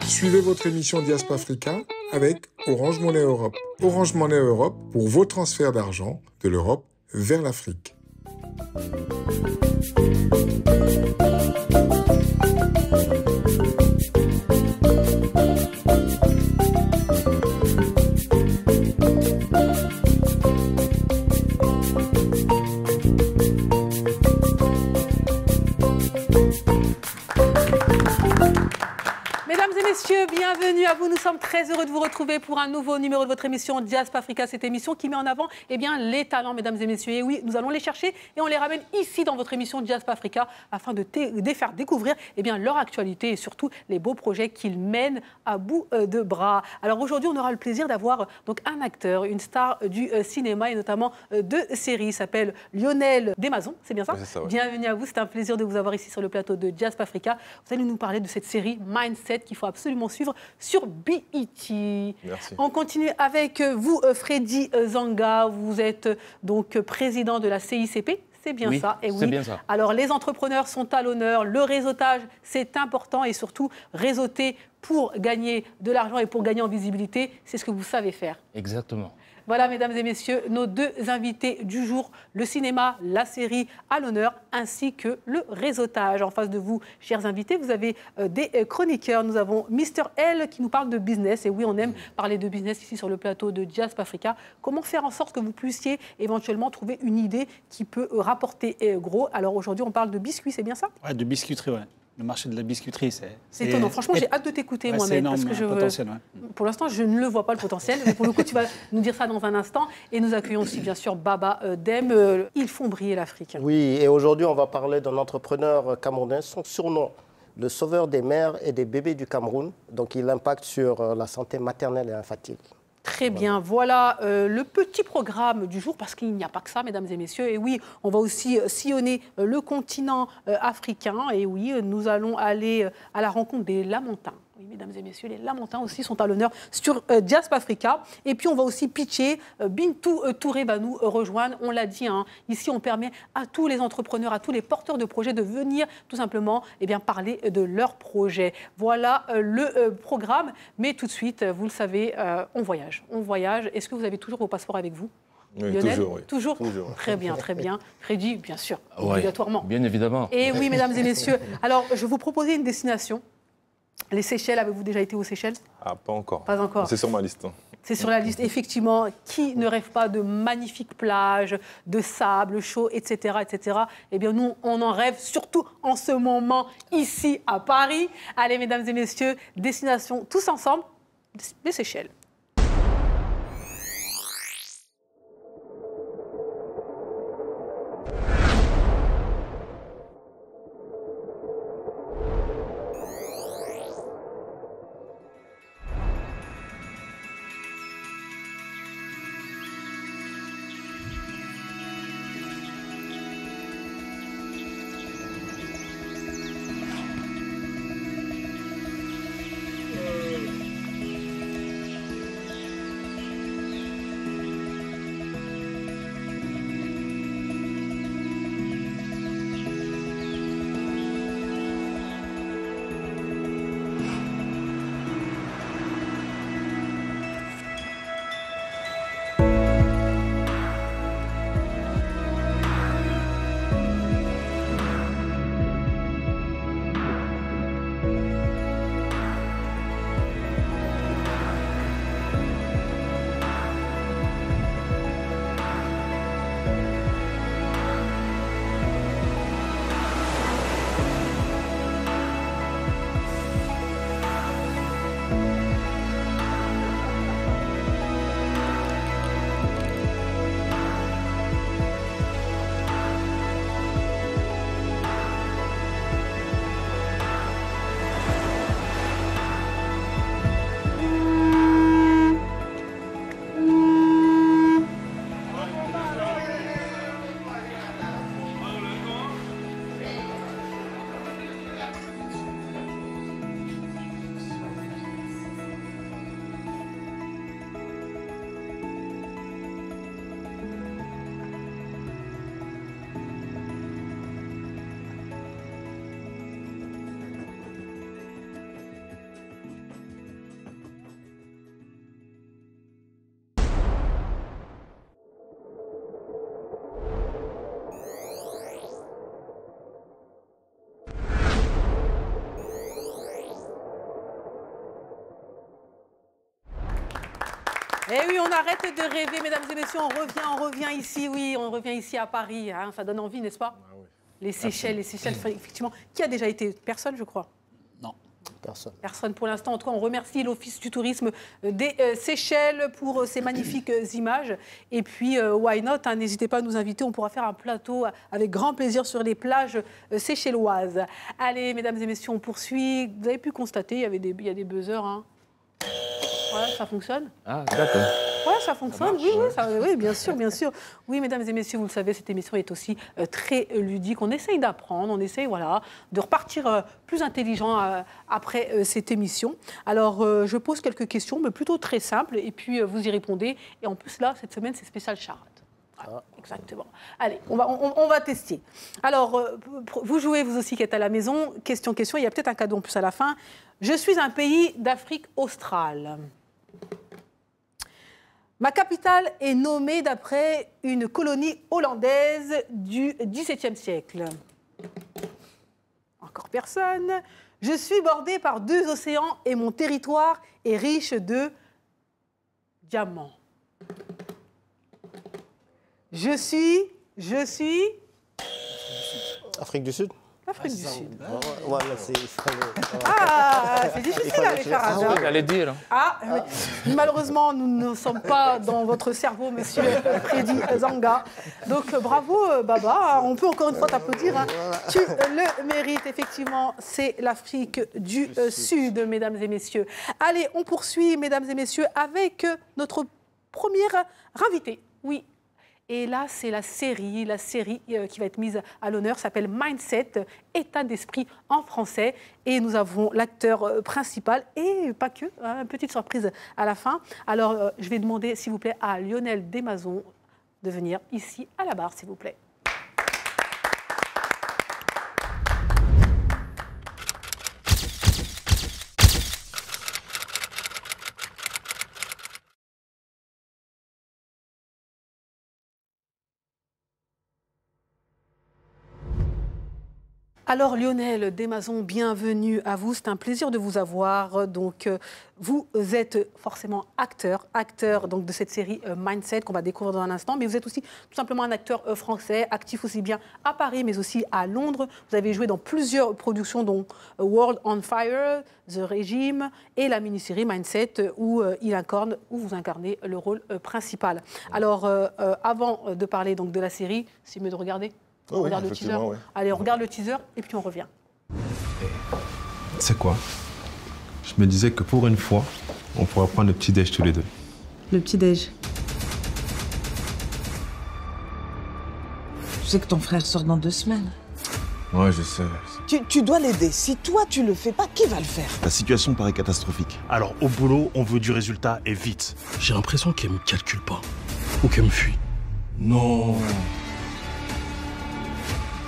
Suivez votre émission Diaspora Africa avec Orange Money Europe. Orange Money Europe pour vos transferts d'argent de l'Europe vers l'Afrique. Messieurs, bienvenue à vous. Nous sommes très heureux de vous retrouver pour un nouveau numéro de votre émission Diaspora Africa. Cette émission qui met en avant les talents, mesdames et messieurs. Et oui, nous allons les chercher et on les ramène ici dans votre émission Diaspora Africa afin de faire découvrir leur actualité et surtout les beaux projets qu'ils mènent à bout de bras. Alors aujourd'hui, on aura le plaisir d'avoir un acteur, une star du cinéma et notamment de séries. Il s'appelle Lionel Desmazon, c'est bien ça? Oui, c'est ça, ouais. Bienvenue à vous. C'est un plaisir de vous avoir ici sur le plateau de Diaspora Africa. Vous allez nous parler de cette série Mindset qu'il faut absolument suivre sur BET. Merci. On continue avec vous, Freddy Zanga. Vous êtes donc président de la CICP. C'est bien oui, ça. Et c'est bien ça. Alors, les entrepreneurs sont à l'honneur. Le réseautage, c'est important. Et surtout, réseauter pour gagner de l'argent et pour gagner en visibilité, c'est ce que vous savez faire. Exactement. Voilà, mesdames et messieurs, nos deux invités du jour, le cinéma, la série à l'honneur, ainsi que le réseautage. En face de vous, chers invités, vous avez des chroniqueurs. Nous avons Mr. L qui nous parle de business. Et oui, on aime parler de business ici sur le plateau de Diaspora Africa. Comment faire en sorte que vous puissiez éventuellement trouver une idée qui peut rapporter gros. Alors aujourd'hui, on parle de biscuits, c'est bien ça? Ouais, de biscuiterie, ouais. Le marché de la biscuiterie, c'est étonnant. Franchement, j'ai hâte de t'écouter moi-même. C'est énorme, parce que potentiel, ouais. Pour l'instant, je ne le vois pas, le potentiel. Mais pour le coup, tu vas nous dire ça dans un instant. Et nous accueillons aussi, bien sûr, Baba Dem. Ils font briller l'Afrique. Oui, et aujourd'hui, on va parler d'un entrepreneur camerounais. Son surnom, le sauveur des mères et des bébés du Cameroun. Donc, il impacte sur la santé maternelle et infantile. Très bien, voilà le petit programme du jour, parce qu'il n'y a pas que ça, mesdames et messieurs. Et oui, on va aussi sillonner le continent africain. Et oui, nous allons aller à la rencontre des Lamantins. Oui, mesdames et messieurs, les Lamantins aussi sont à l'honneur sur Diaspora Africa. Et puis, on va aussi pitcher. Bintou Touré va nous rejoindre. On l'a dit, ici, on permet à tous les entrepreneurs, à tous les porteurs de projets de venir tout simplement parler de leurs projets. Voilà le programme. Mais tout de suite, vous le savez, on voyage. On voyage. Est-ce que vous avez toujours vos passeports avec vous? Oui, Lionel, toujours, oui. Toujours. Très bien, très bien. Freddy, bien sûr, obligatoirement. Bien évidemment. Et oui, mesdames et messieurs. Alors, je vous proposais une destination. Les Seychelles, avez-vous déjà été aux Seychelles? Ah, pas encore. Pas encore. C'est sur ma liste. C'est sur la liste, effectivement. Qui ne rêve pas de magnifiques plages, de sable chaud, etc., etc. Eh bien, nous, on en rêve, surtout en ce moment, ici, à Paris. Allez, mesdames et messieurs, destination tous ensemble, les Seychelles. Eh oui, on arrête de rêver, mesdames et messieurs, on revient ici, oui, on revient ici à Paris. Hein, ça donne envie, n'est-ce pas? Les Seychelles, effectivement. Qui a déjà été? Personne, je crois. Non. Personne. Personne pour l'instant. En tout cas, on remercie l'Office du tourisme des Seychelles pour ces magnifiques images. Et puis, why not, hein, n'hésitez pas à nous inviter. On pourra faire un plateau avec grand plaisir sur les plages séchelloises. Allez, mesdames et messieurs, on poursuit. Vous avez pu constater, il y a des buzzers. Hein. Ouais, ça fonctionne? Ah, d'accord. Oui, ça fonctionne, oui, bien sûr, bien sûr. Oui, mesdames et messieurs, vous le savez, cette émission est aussi très ludique. On essaye d'apprendre, on essaye voilà, de repartir plus intelligent après cette émission. Alors, je pose quelques questions, mais plutôt très simples, et puis vous y répondez. Et en plus, là, cette semaine, c'est spécial charade. Voilà, exactement. Allez, on va tester. Alors, vous jouez, vous aussi qui êtes à la maison. Question, il y a peut-être un cadeau en plus à la fin. Je suis un pays d'Afrique australe. Ma capitale est nommée d'après une colonie hollandaise du XVIIe siècle. Encore personne. Je suis bordée par 2 océans et mon territoire est riche de diamants. Je suis... Afrique du Sud. L'Afrique du Sud. Voilà, c'est difficile à les faire à Ah oui, j'allais dire. Ah, malheureusement, nous ne sommes pas dans votre cerveau, monsieur Freddy Zanga. Donc, bravo, Baba. On peut encore une fois t'applaudir. Hein. Tu le mérites, effectivement. C'est l'Afrique du Sud, mesdames et messieurs. Allez, on poursuit, mesdames et messieurs, avec notre première invitée. Oui. Et là, c'est la série qui va être mise à l'honneur, s'appelle Mindset, état d'esprit en français. Et nous avons l'acteur principal et pas que, hein, une petite surprise à la fin. Alors, je vais demander, s'il vous plaît, à Lionel Desmazon de venir ici à la barre, s'il vous plaît. Alors Lionel Desmazon, bienvenue à vous. C'est un plaisir de vous avoir. Donc, vous êtes forcément acteur donc, de cette série Mindset qu'on va découvrir dans un instant. Mais vous êtes aussi tout simplement un acteur français, actif aussi bien à Paris mais aussi à Londres. Vous avez joué dans plusieurs productions dont World on Fire, The Regime et la mini-série Mindset où vous incarnez le rôle principal. Alors, avant de parler donc, de la série, c'est mieux de regarder. On regarde le teaser. Oui. Allez, on regarde le teaser et puis on revient. C'est quoi? Je me disais que pour une fois, on pourrait prendre le petit-déj tous les deux. Le petit-déj. Tu sais que ton frère sort dans 2 semaines. Ouais, je sais. Tu dois l'aider. Si toi, tu le fais pas, qui va le faire? La situation paraît catastrophique. Alors, au boulot, on veut du résultat et vite. J'ai l'impression qu'elle me calcule pas. Ou qu'elle me fuit. Non.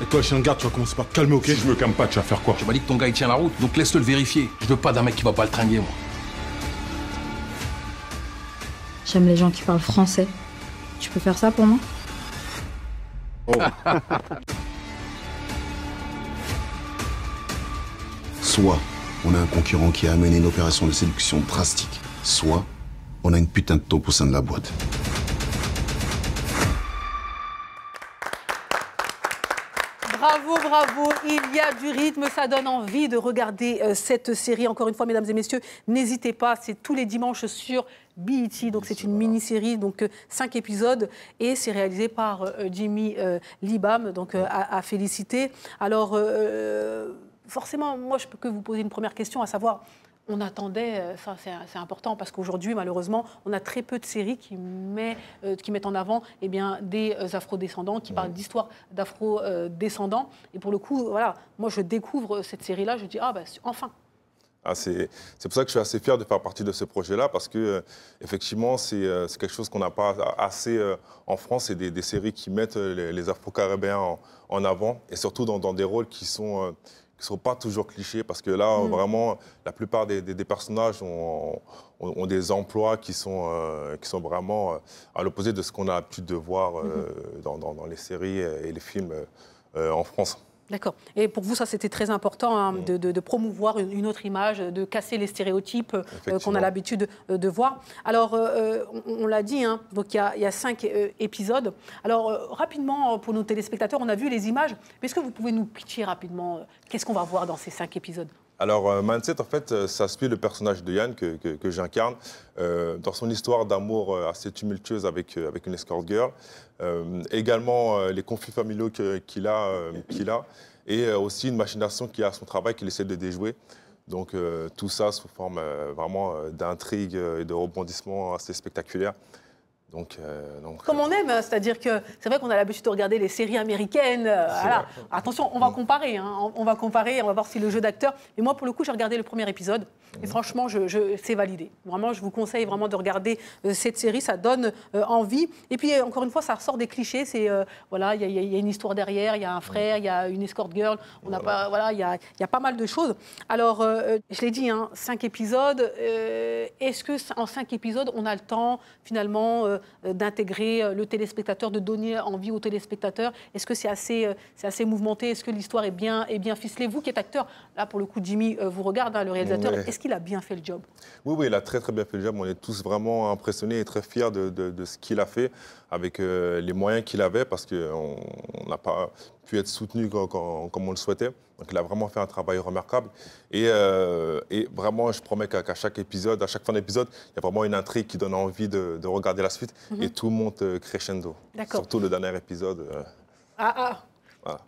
Et toi, chien de garde, tu vas commencer par te calmer, ok? Si je me calme pas, tu vas faire quoi? Tu m'as dit que ton gars il tient la route, donc laisse-le le vérifier. Je veux pas d'un mec qui va pas le tringuer, moi. J'aime les gens qui parlent français. Tu peux faire ça pour moi? Oh. Soit on a un concurrent qui a mené une opération de séduction drastique, soit on a une putain de taupe au sein de la boîte. Bravo, il y a du rythme, ça donne envie de regarder cette série. Encore une fois, mesdames et messieurs, n'hésitez pas, c'est tous les dimanches sur BET, donc c'est une mini-série, donc 5 épisodes, et c'est réalisé par Jimmy Libam, donc à féliciter. Alors, forcément, moi, je peux que vous poser une première question, à savoir... On attendait, ça c'est important, parce qu'aujourd'hui, malheureusement, on a très peu de séries qui mettent en avant des afro-descendants, qui parlent d'histoires d'afro-descendants. Et pour le coup, voilà, moi je découvre cette série-là, je dis, ah ben enfin. Ah, c'est pour ça que je suis assez fier de faire partie de ce projet-là, parce que effectivement, c'est quelque chose qu'on n'a pas assez en France. C'est des séries qui mettent les Afro-Caribéens en avant, et surtout dans des rôles qui sont pas toujours clichés, parce que là, vraiment, la plupart des personnages ont des emplois qui sont vraiment à l'opposé de ce qu'on a l'habitude de voir dans les séries et les films en France. D'accord. Et pour vous, ça, c'était très important hein, de promouvoir une autre image, de casser les stéréotypes qu'on a l'habitude de voir. Alors, on l'a dit, hein, donc il y a 5 épisodes. Alors, rapidement, pour nos téléspectateurs, on a vu les images, mais est-ce que vous pouvez nous pitcher rapidement qu'est-ce qu'on va voir dans ces 5 épisodes? Alors, Mindset, en fait, ça suit le personnage de Yann que j'incarne dans son histoire d'amour assez tumultueuse avec une escort girl. Également, les conflits familiaux qu'il a, et aussi une machination qu'il a à son travail qu'il essaie de déjouer. Donc, tout ça sous forme vraiment d'intrigue et de rebondissements assez spectaculaires. Donc, comme on aime, c'est-à-dire que c'est vrai qu'on a l'habitude de regarder les séries américaines. Voilà. Attention, on va comparer, hein, on va voir si le jeu d'acteur. Et moi, pour le coup, j'ai regardé le premier épisode. Et franchement, c'est validé. Vraiment, je vous conseille vraiment de regarder cette série. Ça donne envie. Et puis, encore une fois, ça ressort des clichés. C'est voilà, il y a une histoire derrière, il y a un frère, il y a une escort girl. On n'a pas, voilà, il y a pas mal de choses. Alors, je l'ai dit, hein, 5 épisodes. Est-ce que en 5 épisodes, on a le temps finalement d'intégrer le téléspectateur, de donner envie au téléspectateur? Est-ce que c'est assez mouvementé? Est-ce que l'histoire est bien ficelée? Vous qui êtes acteur, là pour le coup Jimmy vous regarde, hein, le réalisateur, est-ce qu'il a bien fait le job? Oui, il a très très bien fait le job. On est tous vraiment impressionnés et très fiers de ce qu'il a fait avec les moyens qu'il avait parce qu'on n'a pas pu être soutenu comme on le souhaitait. Donc il a vraiment fait un travail remarquable. Et vraiment, je promets qu'à chaque épisode, à chaque fin d'épisode, il y a vraiment une intrigue qui donne envie de regarder la suite. Et tout monte crescendo. Surtout le dernier épisode. Voilà.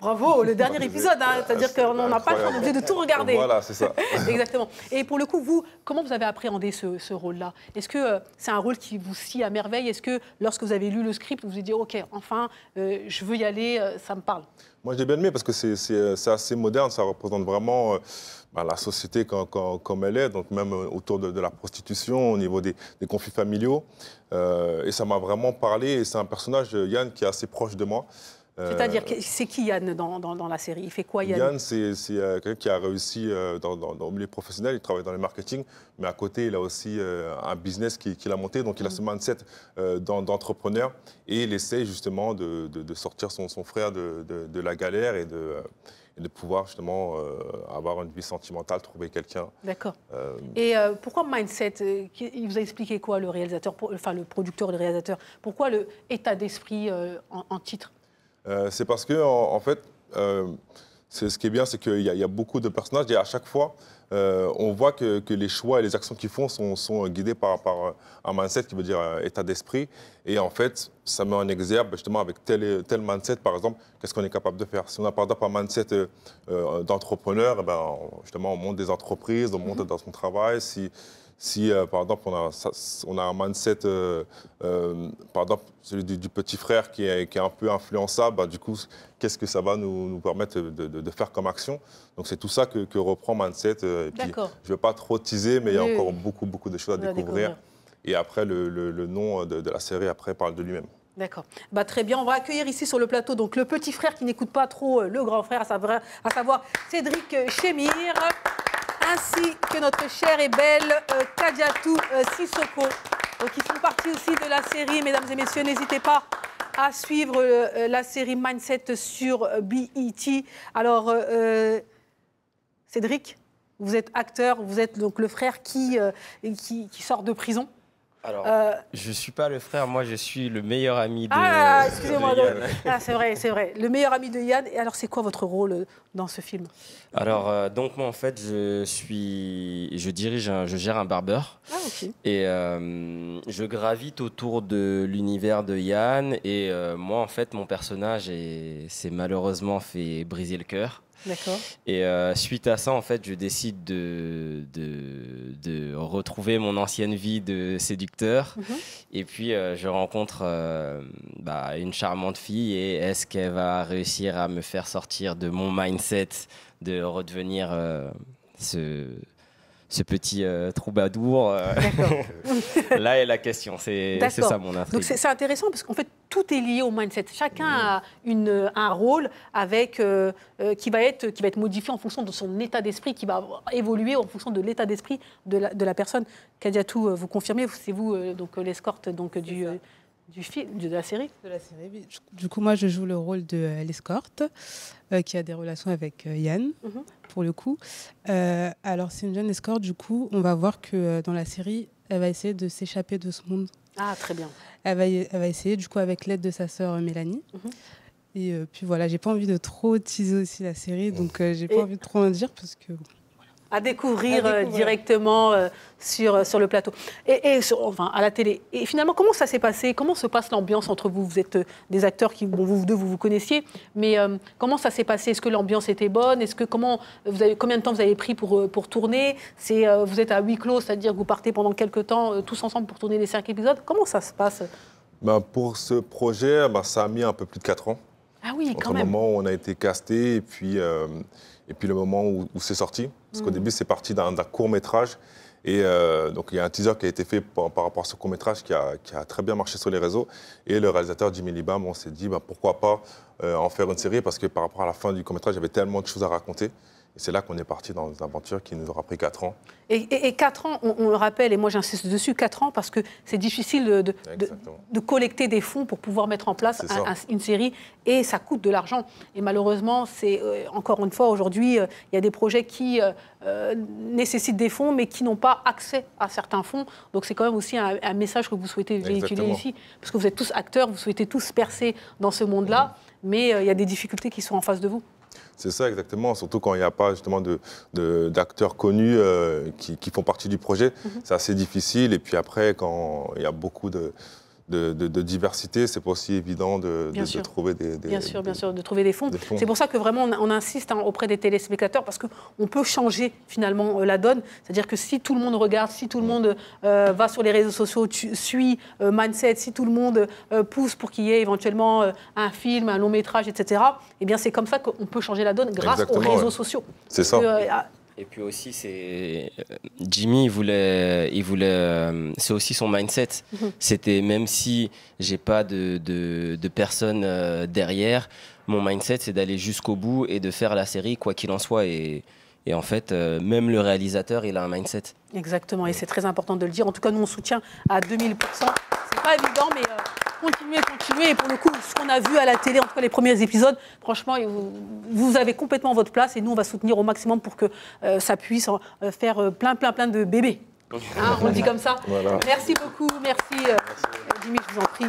Bravo, le dernier épisode, hein, c'est-à-dire qu'on n'a pas le temps, on est obligé de tout regarder. Voilà, c'est ça. Exactement. Et pour le coup, vous, comment vous avez appréhendé ce rôle-là? Est-ce que c'est un rôle qui vous scie à merveille? Est-ce que lorsque vous avez lu le script, vous vous êtes dit, OK, enfin, je veux y aller, ça me parle? Moi, j'ai bien aimé parce que c'est assez moderne, ça représente vraiment la société comme elle est, donc même autour de la prostitution, au niveau des conflits familiaux. Et ça m'a vraiment parlé, et c'est un personnage, Yann, qui est assez proche de moi. C'est-à-dire, c'est qui Yann dans la série? Il fait quoi, Yann? Yann, c'est quelqu'un qui a réussi dans le milieu professionnel, il travaille dans le marketing, mais à côté, il a aussi un business qu'il a monté, donc il a ce mindset d'entrepreneur, et il essaie justement de sortir son frère de la galère et de pouvoir justement avoir une vie sentimentale, trouver quelqu'un. D'accord. Et pourquoi Mindset? Il vous a expliqué quoi, le réalisateur, enfin le producteur et le réalisateur? Pourquoi le état d'esprit en titre? C'est parce que, en fait, ce qui est bien, c'est qu'il y a beaucoup de personnages et à chaque fois, on voit que les choix et les actions qu'ils font sont guidés par un mindset qui veut dire état d'esprit. Et en fait, ça met en exergue justement avec tel mindset, par exemple, qu'est-ce qu'on est capable de faire. Si on a par exemple un mindset d'entrepreneur, eh ben, justement, on monte des entreprises, on monte dans son travail. Si par exemple, on a un mindset, par exemple, celui du petit frère qui est un peu influençable, bah, du coup, qu'est-ce que ça va nous permettre de faire comme action? Donc, c'est tout ça que reprend Mindset. Et puis, je ne vais pas trop teaser, mais il y a encore beaucoup de choses à découvrir. Et après, le nom de la série après parle de lui-même. D'accord. Bah, très bien. On va accueillir ici sur le plateau donc, le petit frère qui n'écoute pas trop le grand frère, à savoir Cédric Chemir, ainsi que notre chère et belle Kadiatou Sissoko, qui font partie aussi de la série. Mesdames et messieurs, n'hésitez pas à suivre la série Mindset sur BET. Alors, Cédric, vous êtes acteur, vous êtes donc le frère qui sort de prison. Alors, je ne suis pas le frère, moi je suis le meilleur ami de excusez-moi. Yann. C'est vrai. Le meilleur ami de Yann. Et alors, c'est quoi votre rôle dans ce film? Alors, donc moi en fait, je gère un barbeur. Ah, ok. Et je gravite autour de l'univers de Yann. Et moi en fait, mon personnage s'est malheureusement fait briser le cœur. D'accord. Et suite à ça, en fait, je décide de retrouver mon ancienne vie de séducteur. Et puis, je rencontre une charmante fille. Et est-ce qu'elle va réussir à me faire sortir de mon mindset, de redevenir ce petit troubadour? Là est la question, c'est ça mon intrigue. Donc c'est intéressant parce qu'en fait tout est lié au mindset. Chacun a un rôle avec, qui va être modifié en fonction de son état d'esprit, qui va évoluer en fonction de l'état d'esprit de la personne. Kadiatou, vous confirmez, c'est vous donc l'escorte donc de la série. De la série, oui. Du coup, moi, je joue le rôle de l'escorte qui a des relations avec Yann, pour le coup. Alors, c'est une jeune escorte. Du coup, on va voir que dans la série, elle va essayer de s'échapper de ce monde. Ah, très bien. Elle va essayer, du coup, avec l'aide de sa sœur Mélanie. Et puis voilà, j'ai pas envie de trop teaser aussi la série, donc j'ai pas envie de trop en dire parce que... À découvrir directement sur le plateau et enfin, à la télé. Et finalement, comment ça s'est passé? Comment se passe l'ambiance entre vous? Vous êtes des acteurs qui, bon, vous deux, vous connaissiez, mais comment ça s'est passé? Est-ce que l'ambiance était bonne? Combien de temps vous avez pris pour tourner? Vous êtes à huis clos, c'est-à-dire que vous partez pendant quelques temps tous ensemble pour tourner les 5 épisodes. Comment ça se passe? Pour ce projet, ça a mis un peu plus de 4 ans. Ah oui, quand même. Entre le même. moment où on a été casté et puis le moment où c'est sorti. Parce qu'au début, c'est parti d'un court-métrage. Et donc, il y a un teaser qui a été fait par rapport à ce court-métrage qui a très bien marché sur les réseaux. Et le réalisateur Jimmy Libam, on s'est dit pourquoi pas en faire une série, parce que par rapport à la fin du court-métrage, il y avait tellement de choses à raconter. Et c'est là qu'on est parti dans une aventure qui nous aura pris 4 ans. Et 4 ans, on le rappelle, et moi j'insiste dessus, 4 ans, parce que c'est difficile de collecter des fonds pour pouvoir mettre en place une série, et ça coûte de l'argent. Et malheureusement, c'est encore une fois, aujourd'hui, il y a des projets qui nécessitent des fonds, mais qui n'ont pas accès à certains fonds. Donc c'est quand même aussi un message que vous souhaitez véhiculer ici, parce que vous êtes tous acteurs, vous souhaitez tous percer dans ce monde-là, mais il y a des difficultés qui sont en face de vous. C'est ça, exactement. Surtout quand il n'y a pas justement d'acteurs connus qui font partie du projet. C'est assez difficile. Et puis après, quand il y a beaucoup de diversité, c'est pas aussi évident de trouver des Bien sûr, de trouver des fonds. C'est pour ça que vraiment on insiste auprès des téléspectateurs, parce qu'on peut changer finalement la donne. C'est-à-dire que si tout le monde regarde, si tout le monde va sur les réseaux sociaux, suit Mindset, si tout le monde pousse pour qu'il y ait éventuellement un film, un long métrage, etc., eh bien c'est comme ça qu'on peut changer la donne grâce aux réseaux sociaux. C'est ça. Et puis aussi, Jimmy, c'est aussi son mindset. C'était, même si j'ai pas de personne derrière, mon mindset, c'est d'aller jusqu'au bout et de faire la série, quoi qu'il en soit. Et en fait, même le réalisateur, il a un mindset. Exactement, et c'est très important de le dire. En tout cas, nous, on soutient à 2000%. C'est pas évident, mais continuez. Et pour le coup, ce qu'on a vu à la télé, en tout cas les premiers épisodes, franchement, vous avez complètement votre place. Et nous, on va soutenir au maximum pour que ça puisse faire plein de bébés. On le dit comme ça. Voilà. Merci beaucoup, merci. Jimmy, je vous en prie.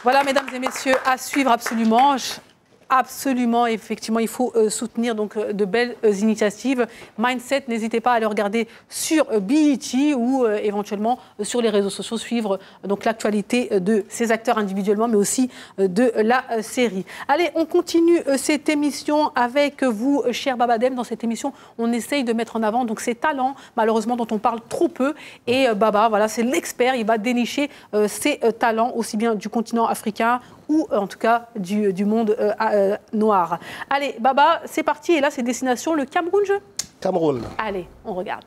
Voilà, mesdames et messieurs, à suivre absolument. Absolument, effectivement, il faut soutenir donc de belles initiatives. Mindset, n'hésitez pas à le regarder sur BET ou éventuellement sur les réseaux sociaux, suivre donc l'actualité de ces acteurs individuellement, mais aussi de la série. Allez, on continue cette émission avec vous, cher Baba Dème. Dans cette émission, on essaye de mettre en avant donc ces talents, malheureusement, dont on parle trop peu. Et Baba, voilà, c'est l'expert. Il va dénicher ces talents, aussi bien du continent africain ou en tout cas du monde noir. Allez, Baba, c'est parti. Et là, c'est destination le Cameroun, Cameroun. Allez, on regarde.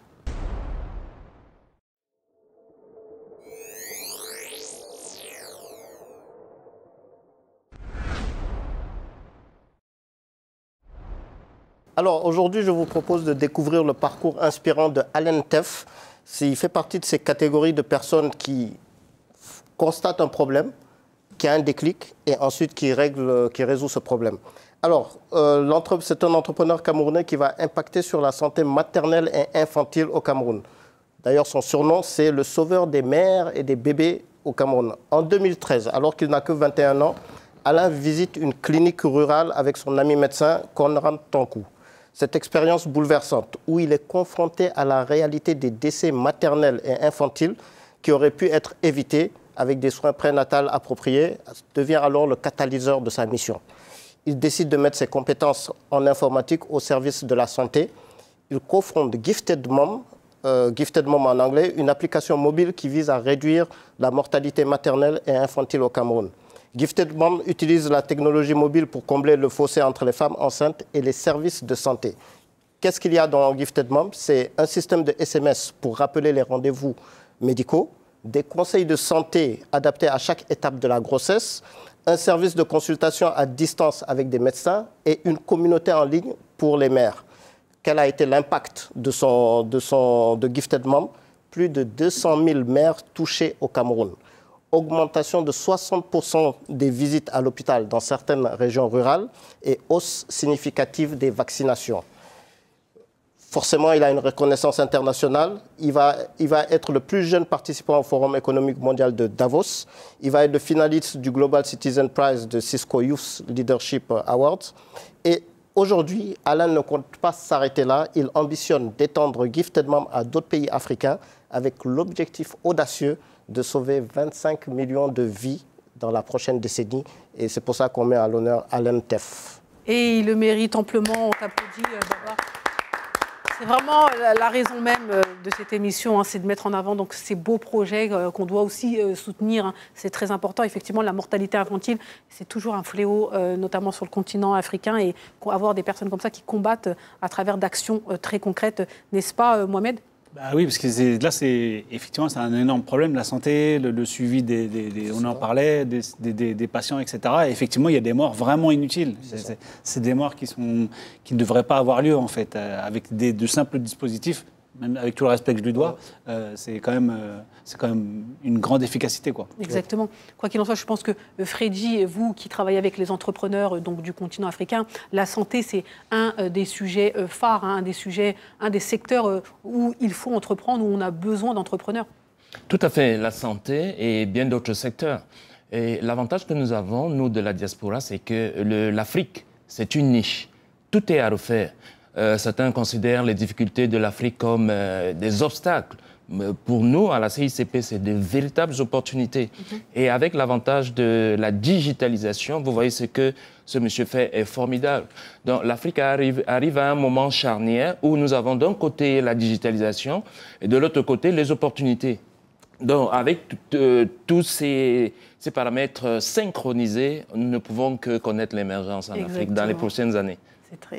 Alors, aujourd'hui, je vous propose de découvrir le parcours inspirant de Alain Teff. Il fait partie de ces catégories de personnes qui constatent un problème, qui a un déclic et ensuite qui résout ce problème. Alors, c'est un entrepreneur camerounais qui va impacter sur la santé maternelle et infantile au Cameroun. D'ailleurs, son surnom, c'est le sauveur des mères et des bébés au Cameroun. En 2013, alors qu'il n'a que 21 ans, Alain visite une clinique rurale avec son ami médecin Conrad Tankou. Cette expérience bouleversante, où il est confronté à la réalité des décès maternels et infantiles qui auraient pu être évités avec des soins prénatals appropriés, devient alors le catalyseur de sa mission. Il décide de mettre ses compétences en informatique au service de la santé. Il cofonde Gifted Mom en anglais, une application mobile qui vise à réduire la mortalité maternelle et infantile au Cameroun. Gifted Mom utilise la technologie mobile pour combler le fossé entre les femmes enceintes et les services de santé. Qu'est-ce qu'il y a dans Gifted Mom? C'est un système de SMS pour rappeler les rendez-vous médicaux, des conseils de santé adaptés à chaque étape de la grossesse, un service de consultation à distance avec des médecins et une communauté en ligne pour les mères. Quel a été l'impact de Gifted Mom? Plus de 200 000 mères touchées au Cameroun. augmentation de 60% des visites à l'hôpital dans certaines régions rurales et hausse significative des vaccinations. Forcément, il a une reconnaissance internationale. Il va être le plus jeune participant au Forum économique mondial de Davos. Il va être le finaliste du Global Citizen Prize de Cisco Youth Leadership Awards. Et aujourd'hui, Alan ne compte pas s'arrêter là. Il ambitionne d'étendre Gifted Mom à d'autres pays africains avec l'objectif audacieux de sauver 25 millions de vies dans la prochaine décennie. Et c'est pour ça qu'on met à l'honneur Alan Teff. Et il le mérite amplement. On t'applaudit, Baba. C'est vraiment la raison même de cette émission, c'est de mettre en avant donc, ces beaux projets qu'on doit aussi soutenir. C'est très important. Effectivement, la mortalité infantile, c'est toujours un fléau, notamment sur le continent africain. Et avoir des personnes comme ça qui combattent à travers d'actions très concrètes, n'est-ce pas, Mohamed ? Bah oui, parce que là, effectivement, c'est un énorme problème, la santé, le suivi on en parlait, des patients, etc. Et effectivement, il y a des morts vraiment inutiles. C'est des morts qui ne devraient pas avoir lieu, en fait, avec de simples dispositifs, même avec tout le respect que je lui dois, c'est quand même une grande efficacité, quoi. Exactement. Quoi qu'il en soit, je pense que Freddy et vous qui travaillez avec les entrepreneurs donc, du continent africain, la santé, c'est un des sujets phares, un des secteurs où il faut entreprendre, où on a besoin d'entrepreneurs. Tout à fait. La santé et bien d'autres secteurs. Et l'avantage que nous avons, nous, de la diaspora, c'est que l'Afrique, c'est une niche. Tout est à refaire. Certains considèrent les difficultés de l'Afrique comme des obstacles. Pour nous, à la CICP, c'est de véritables opportunités. Et avec l'avantage de la digitalisation, vous voyez ce que ce monsieur fait est formidable. Donc l'Afrique arrive à un moment charnière où nous avons d'un côté la digitalisation et de l'autre côté les opportunités. Donc avec tous ces paramètres synchronisés, nous ne pouvons que connaître l'émergence en Afrique dans les prochaines années.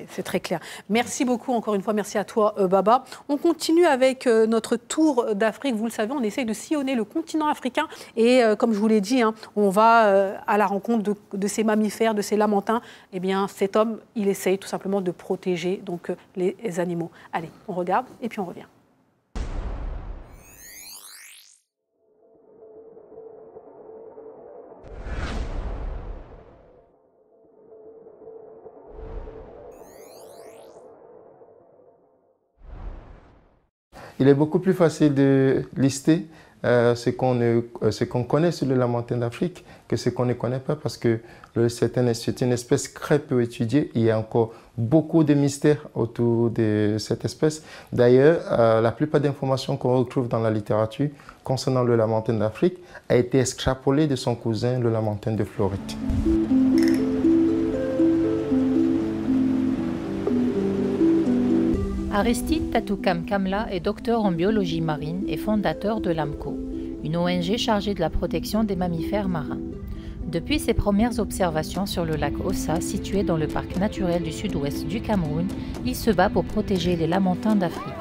C'est très clair. Merci beaucoup, encore une fois, merci à toi, Baba. On continue avec notre tour d'Afrique. Vous le savez, on essaye de sillonner le continent africain. Et comme je vous l'ai dit, on va à la rencontre de ces mammifères, de ces lamantins. Eh bien, cet homme, il essaye tout simplement de protéger donc, les animaux. Allez, on regarde et puis on revient. Il est beaucoup plus facile de lister ce qu'on connaît sur le lamantin d'Afrique que ce qu'on ne connaît pas parce que c'est une espèce très peu étudiée. Il y a encore beaucoup de mystères autour de cette espèce. D'ailleurs, la plupart des informations qu'on retrouve dans la littérature concernant le lamantin d'Afrique a été extrapolée de son cousin, le lamantin de Floride. Aristide Tatoukam Kamla est docteur en biologie marine et fondateur de l'AMCO, une ONG chargée de la protection des mammifères marins. Depuis ses premières observations sur le lac Ossa, situé dans le parc naturel du sud-ouest du Cameroun, il se bat pour protéger les lamantins d'Afrique,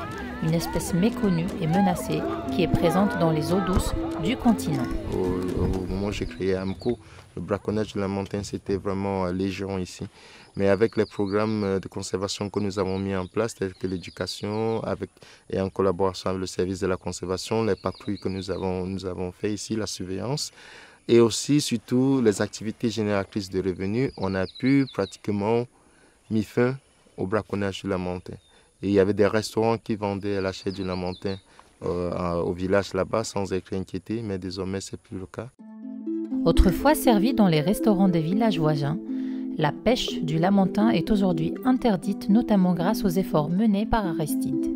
une espèce méconnue et menacée qui est présente dans les eaux douces du continent. Au moment où j'ai créé AMCO, le braconnage de lamantin, c'était vraiment légion ici. Mais avec les programmes de conservation que nous avons mis en place, tels que l'éducation et en collaboration avec le service de la conservation, les patrouilles que nous avons fait ici, la surveillance, et aussi surtout les activités génératrices de revenus, on a pu pratiquement mis fin au braconnage du lamantin. Et il y avait des restaurants qui vendaient la chair du lamantin au village là-bas sans être inquiétés, mais désormais c'est plus le cas. Autrefois servi dans les restaurants des villages voisins, la pêche du lamantin est aujourd'hui interdite, notamment grâce aux efforts menés par Aristide.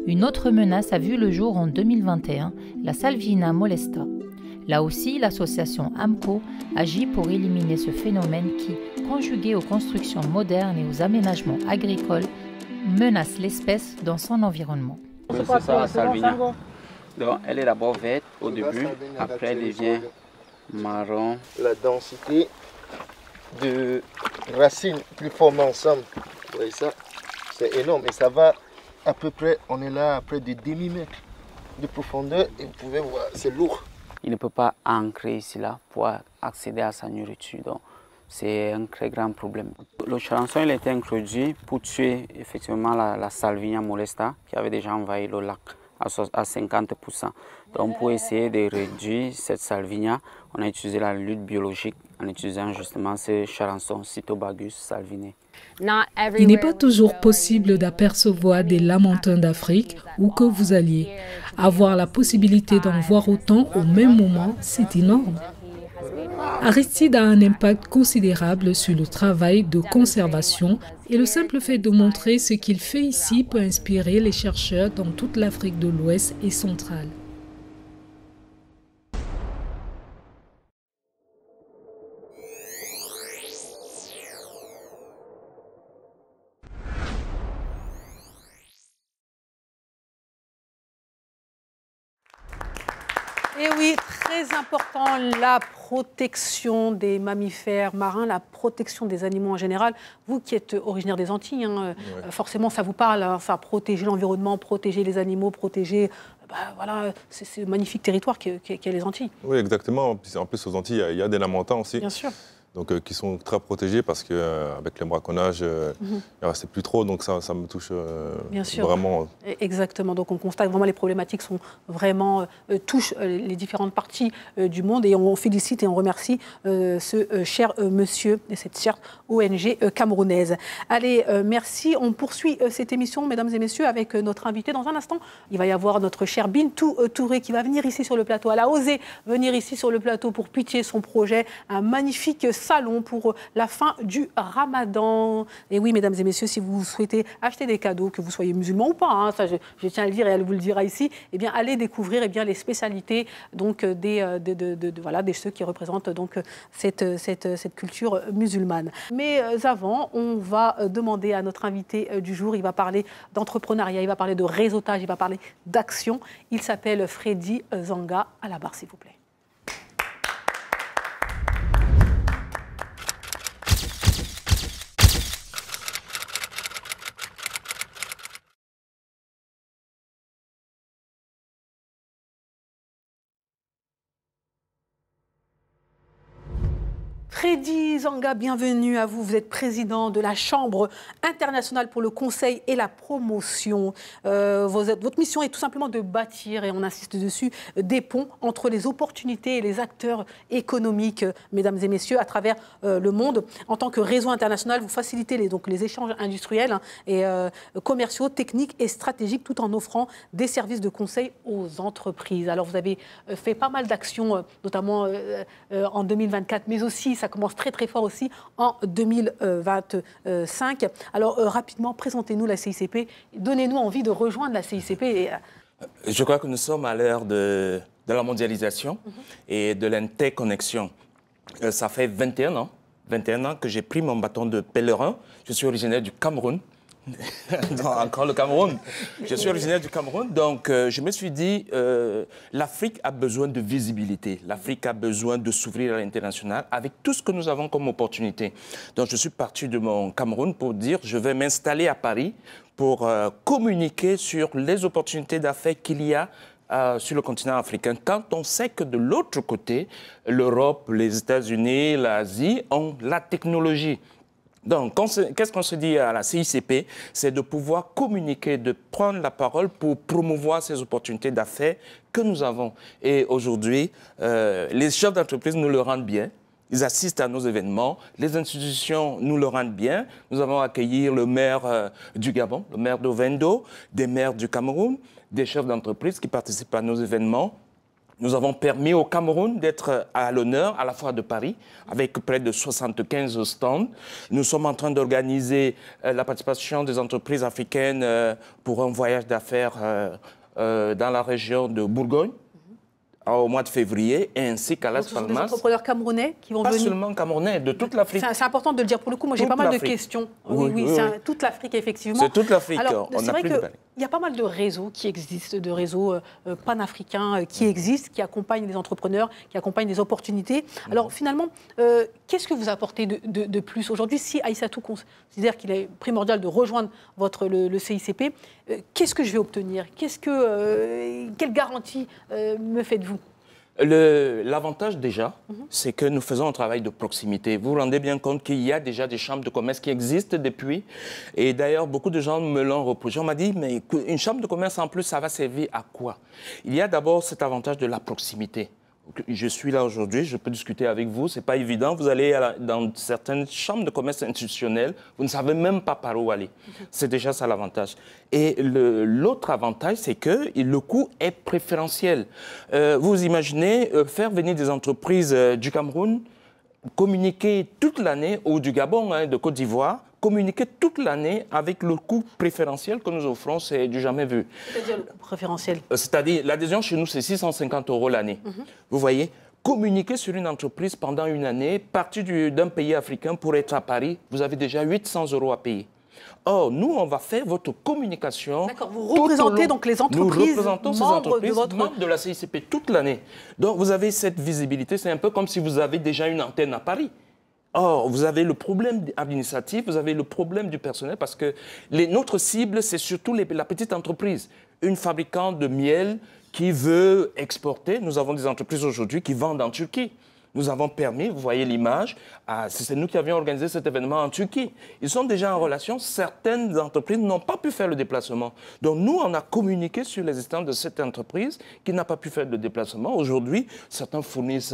Une autre menace a vu le jour en 2021, la Salvina molesta. Là aussi, l'association AMCO agit pour éliminer ce phénomène qui, conjugué aux constructions modernes et aux aménagements agricoles, menace l'espèce dans son environnement. C'est ça la Salvina. Donc, elle est d'abord verte au début, après elle devient marron. La densité de racines qui forment ensemble, vous voyez ça, c'est énorme et ça va à peu près, on est là à près de demi-mètre de profondeur et vous pouvez voir, c'est lourd. Il ne peut pas ancrer ici là pour accéder à sa nourriture, donc c'est un très grand problème. Le charançon il a été introduit pour tuer effectivement la Salvina molesta qui avait déjà envahi le lac à 50%. Donc pour essayer de réduire cette salvinia, on a utilisé la lutte biologique en utilisant justement ces charançons Cytobagus salvinae. Il n'est pas toujours possible d'apercevoir des lamantins d'Afrique où que vous alliez. Avoir la possibilité d'en voir autant au même moment, c'est énorme. Aristide a un impact considérable sur le travail de conservation et le simple fait de montrer ce qu'il fait ici peut inspirer les chercheurs dans toute l'Afrique de l'Ouest et centrale. Et oui, très important, la protection des mammifères marins, la protection des animaux en général. Vous qui êtes originaire des Antilles, forcément ça vous parle, ça, protéger l'environnement, protéger les animaux, protéger voilà, ce magnifique territoire qu'est les Antilles. Oui, exactement. En plus, aux Antilles, il y a des lamantins aussi. Bien sûr. Donc, qui sont très protégés parce qu'avec les braconnages, il ne restait plus trop. Donc ça me touche Bien sûr. vraiment. Exactement. Donc on constate vraiment les problématiques sont vraiment, touchent les différentes parties du monde. Et on félicite et on remercie ce cher monsieur et cette chère ONG camerounaise. Allez, merci. On poursuit cette émission, mesdames et messieurs, avec notre invité. Dans un instant, il va y avoir notre cher Bintou Touré qui va venir ici sur le plateau. Elle a osé venir ici sur le plateau pour pitcher son projet, un magnifique salon pour la fin du Ramadan. Et oui, mesdames et messieurs, si vous souhaitez acheter des cadeaux, que vous soyez musulman ou pas, ça je tiens à le dire et elle vous le dira ici, eh bien allez découvrir les spécialités donc voilà, de ceux qui représentent donc cette culture musulmane. Mais avant, on va demander à notre invité du jour, il va parler d'entrepreneuriat, il va parler de réseautage, il va parler d'action. Il s'appelle Freddy Zanga. À la barre, s'il vous plaît. Freddy Zanga, bienvenue à vous. Vous êtes président de la Chambre internationale pour le conseil et la promotion. Votre mission est tout simplement de bâtir, et on insiste dessus, des ponts entre les opportunités et les acteurs économiques, mesdames et messieurs, à travers le monde. En tant que réseau international, vous facilitez les échanges industriels et commerciaux, techniques et stratégiques, tout en offrant des services de conseil aux entreprises. Alors, vous avez fait pas mal d'actions, notamment en 2024, mais aussi, ça commence très très fort aussi en 2025. Alors rapidement, présentez-nous la CICP, donnez-nous envie de rejoindre la CICP. Je crois que nous sommes à l'ère de la mondialisation et de l'interconnexion. Ça fait 21 ans que j'ai pris mon bâton de pèlerin. Je suis originaire du Cameroun. Encore le Cameroun. Je suis originaire du Cameroun, donc je me suis dit, l'Afrique a besoin de visibilité, l'Afrique a besoin de s'ouvrir à l'international avec tout ce que nous avons comme opportunité. Donc je suis parti de mon Cameroun pour dire, je vais m'installer à Paris pour communiquer sur les opportunités d'affaires qu'il y a sur le continent africain, quand on sait que de l'autre côté, l'Europe, les États-Unis, l'Asie ont la technologie. Donc, qu'est-ce qu'on se dit à la CICP? C'est de pouvoir communiquer, de prendre la parole pour promouvoir ces opportunités d'affaires que nous avons. Et aujourd'hui, les chefs d'entreprise nous le rendent bien. Ils assistent à nos événements. Les institutions nous le rendent bien. Nous avons accueilli le maire du Gabon, le maire d'Ovendo, des maires du Cameroun, des chefs d'entreprise qui participent à nos événements. Nous avons permis au Cameroun d'être à l'honneur à la Foire de Paris, avec près de 75 stands. Nous sommes en train d'organiser la participation des entreprises africaines pour un voyage d'affaires dans la région de Bourgogne au mois de février, ainsi qu'à Las Palmas. Des entrepreneurs camerounais qui vont venir. Pas seulement camerounais, de toute l'Afrique. C'est important de le dire. Pour le coup, moi j'ai pas mal de questions. Oui, c'est toute l'Afrique, effectivement. C'est toute l'Afrique. Alors, c'est vrai qu'il y a pas mal de réseaux qui existent, de réseaux panafricains qui existent, qui accompagnent les entrepreneurs, qui accompagnent les opportunités. Alors finalement, qu'est-ce que vous apportez de plus aujourd'hui? Si Aïssatou considère qu'il est primordial de rejoindre le CICP, qu'est-ce que je vais obtenir? Quelle garantie me faites-vous? L'avantage déjà, c'est que nous faisons un travail de proximité. Vous vous rendez bien compte qu'il y a déjà des chambres de commerce qui existent depuis. Et d'ailleurs, beaucoup de gens me l'ont reproché. On m'a dit, mais une chambre de commerce en plus, ça va servir à quoi? Il y a d'abord cet avantage de la proximité. Je suis là aujourd'hui, je peux discuter avec vous, c'est pas évident. Vous allez dans certaines chambres de commerce institutionnelles, vous ne savez même pas par où aller. C'est déjà ça l'avantage. Et l'autre avantage, c'est que le coût est préférentiel. Vous imaginez faire venir des entreprises du Cameroun, communiquer toute l'année, ou du Gabon, de Côte d'Ivoire, communiquer toute l'année avec le coût préférentiel que nous offrons, c'est du jamais vu. C'est-à-dire le coût préférentiel? C'est-à-dire, l'adhésion chez nous, c'est 650 € l'année. Vous voyez, communiquer sur une entreprise pendant une année, partir d'un pays africain pour être à Paris, vous avez déjà 800 € à payer. Or, nous, on va faire votre communication. D'accord, vous représentez donc les entreprises, nous représentons ces entreprises membres de la CICP toute l'année. Donc, vous avez cette visibilité. C'est un peu comme si vous avez déjà une antenne à Paris. Or, vous avez le problème administratif, vous avez le problème du personnel, parce que notre cible, c'est surtout la petite entreprise. Une fabricante de miel qui veut exporter. Nous avons des entreprises aujourd'hui qui vendent en Turquie. Nous avons permis, vous voyez l'image, c'est nous qui avions organisé cet événement en Turquie. Ils sont déjà en relation. Certaines entreprises n'ont pas pu faire le déplacement. Donc nous, on a communiqué sur l'existence de cette entreprise qui n'a pas pu faire le déplacement. Aujourd'hui, certains fournissent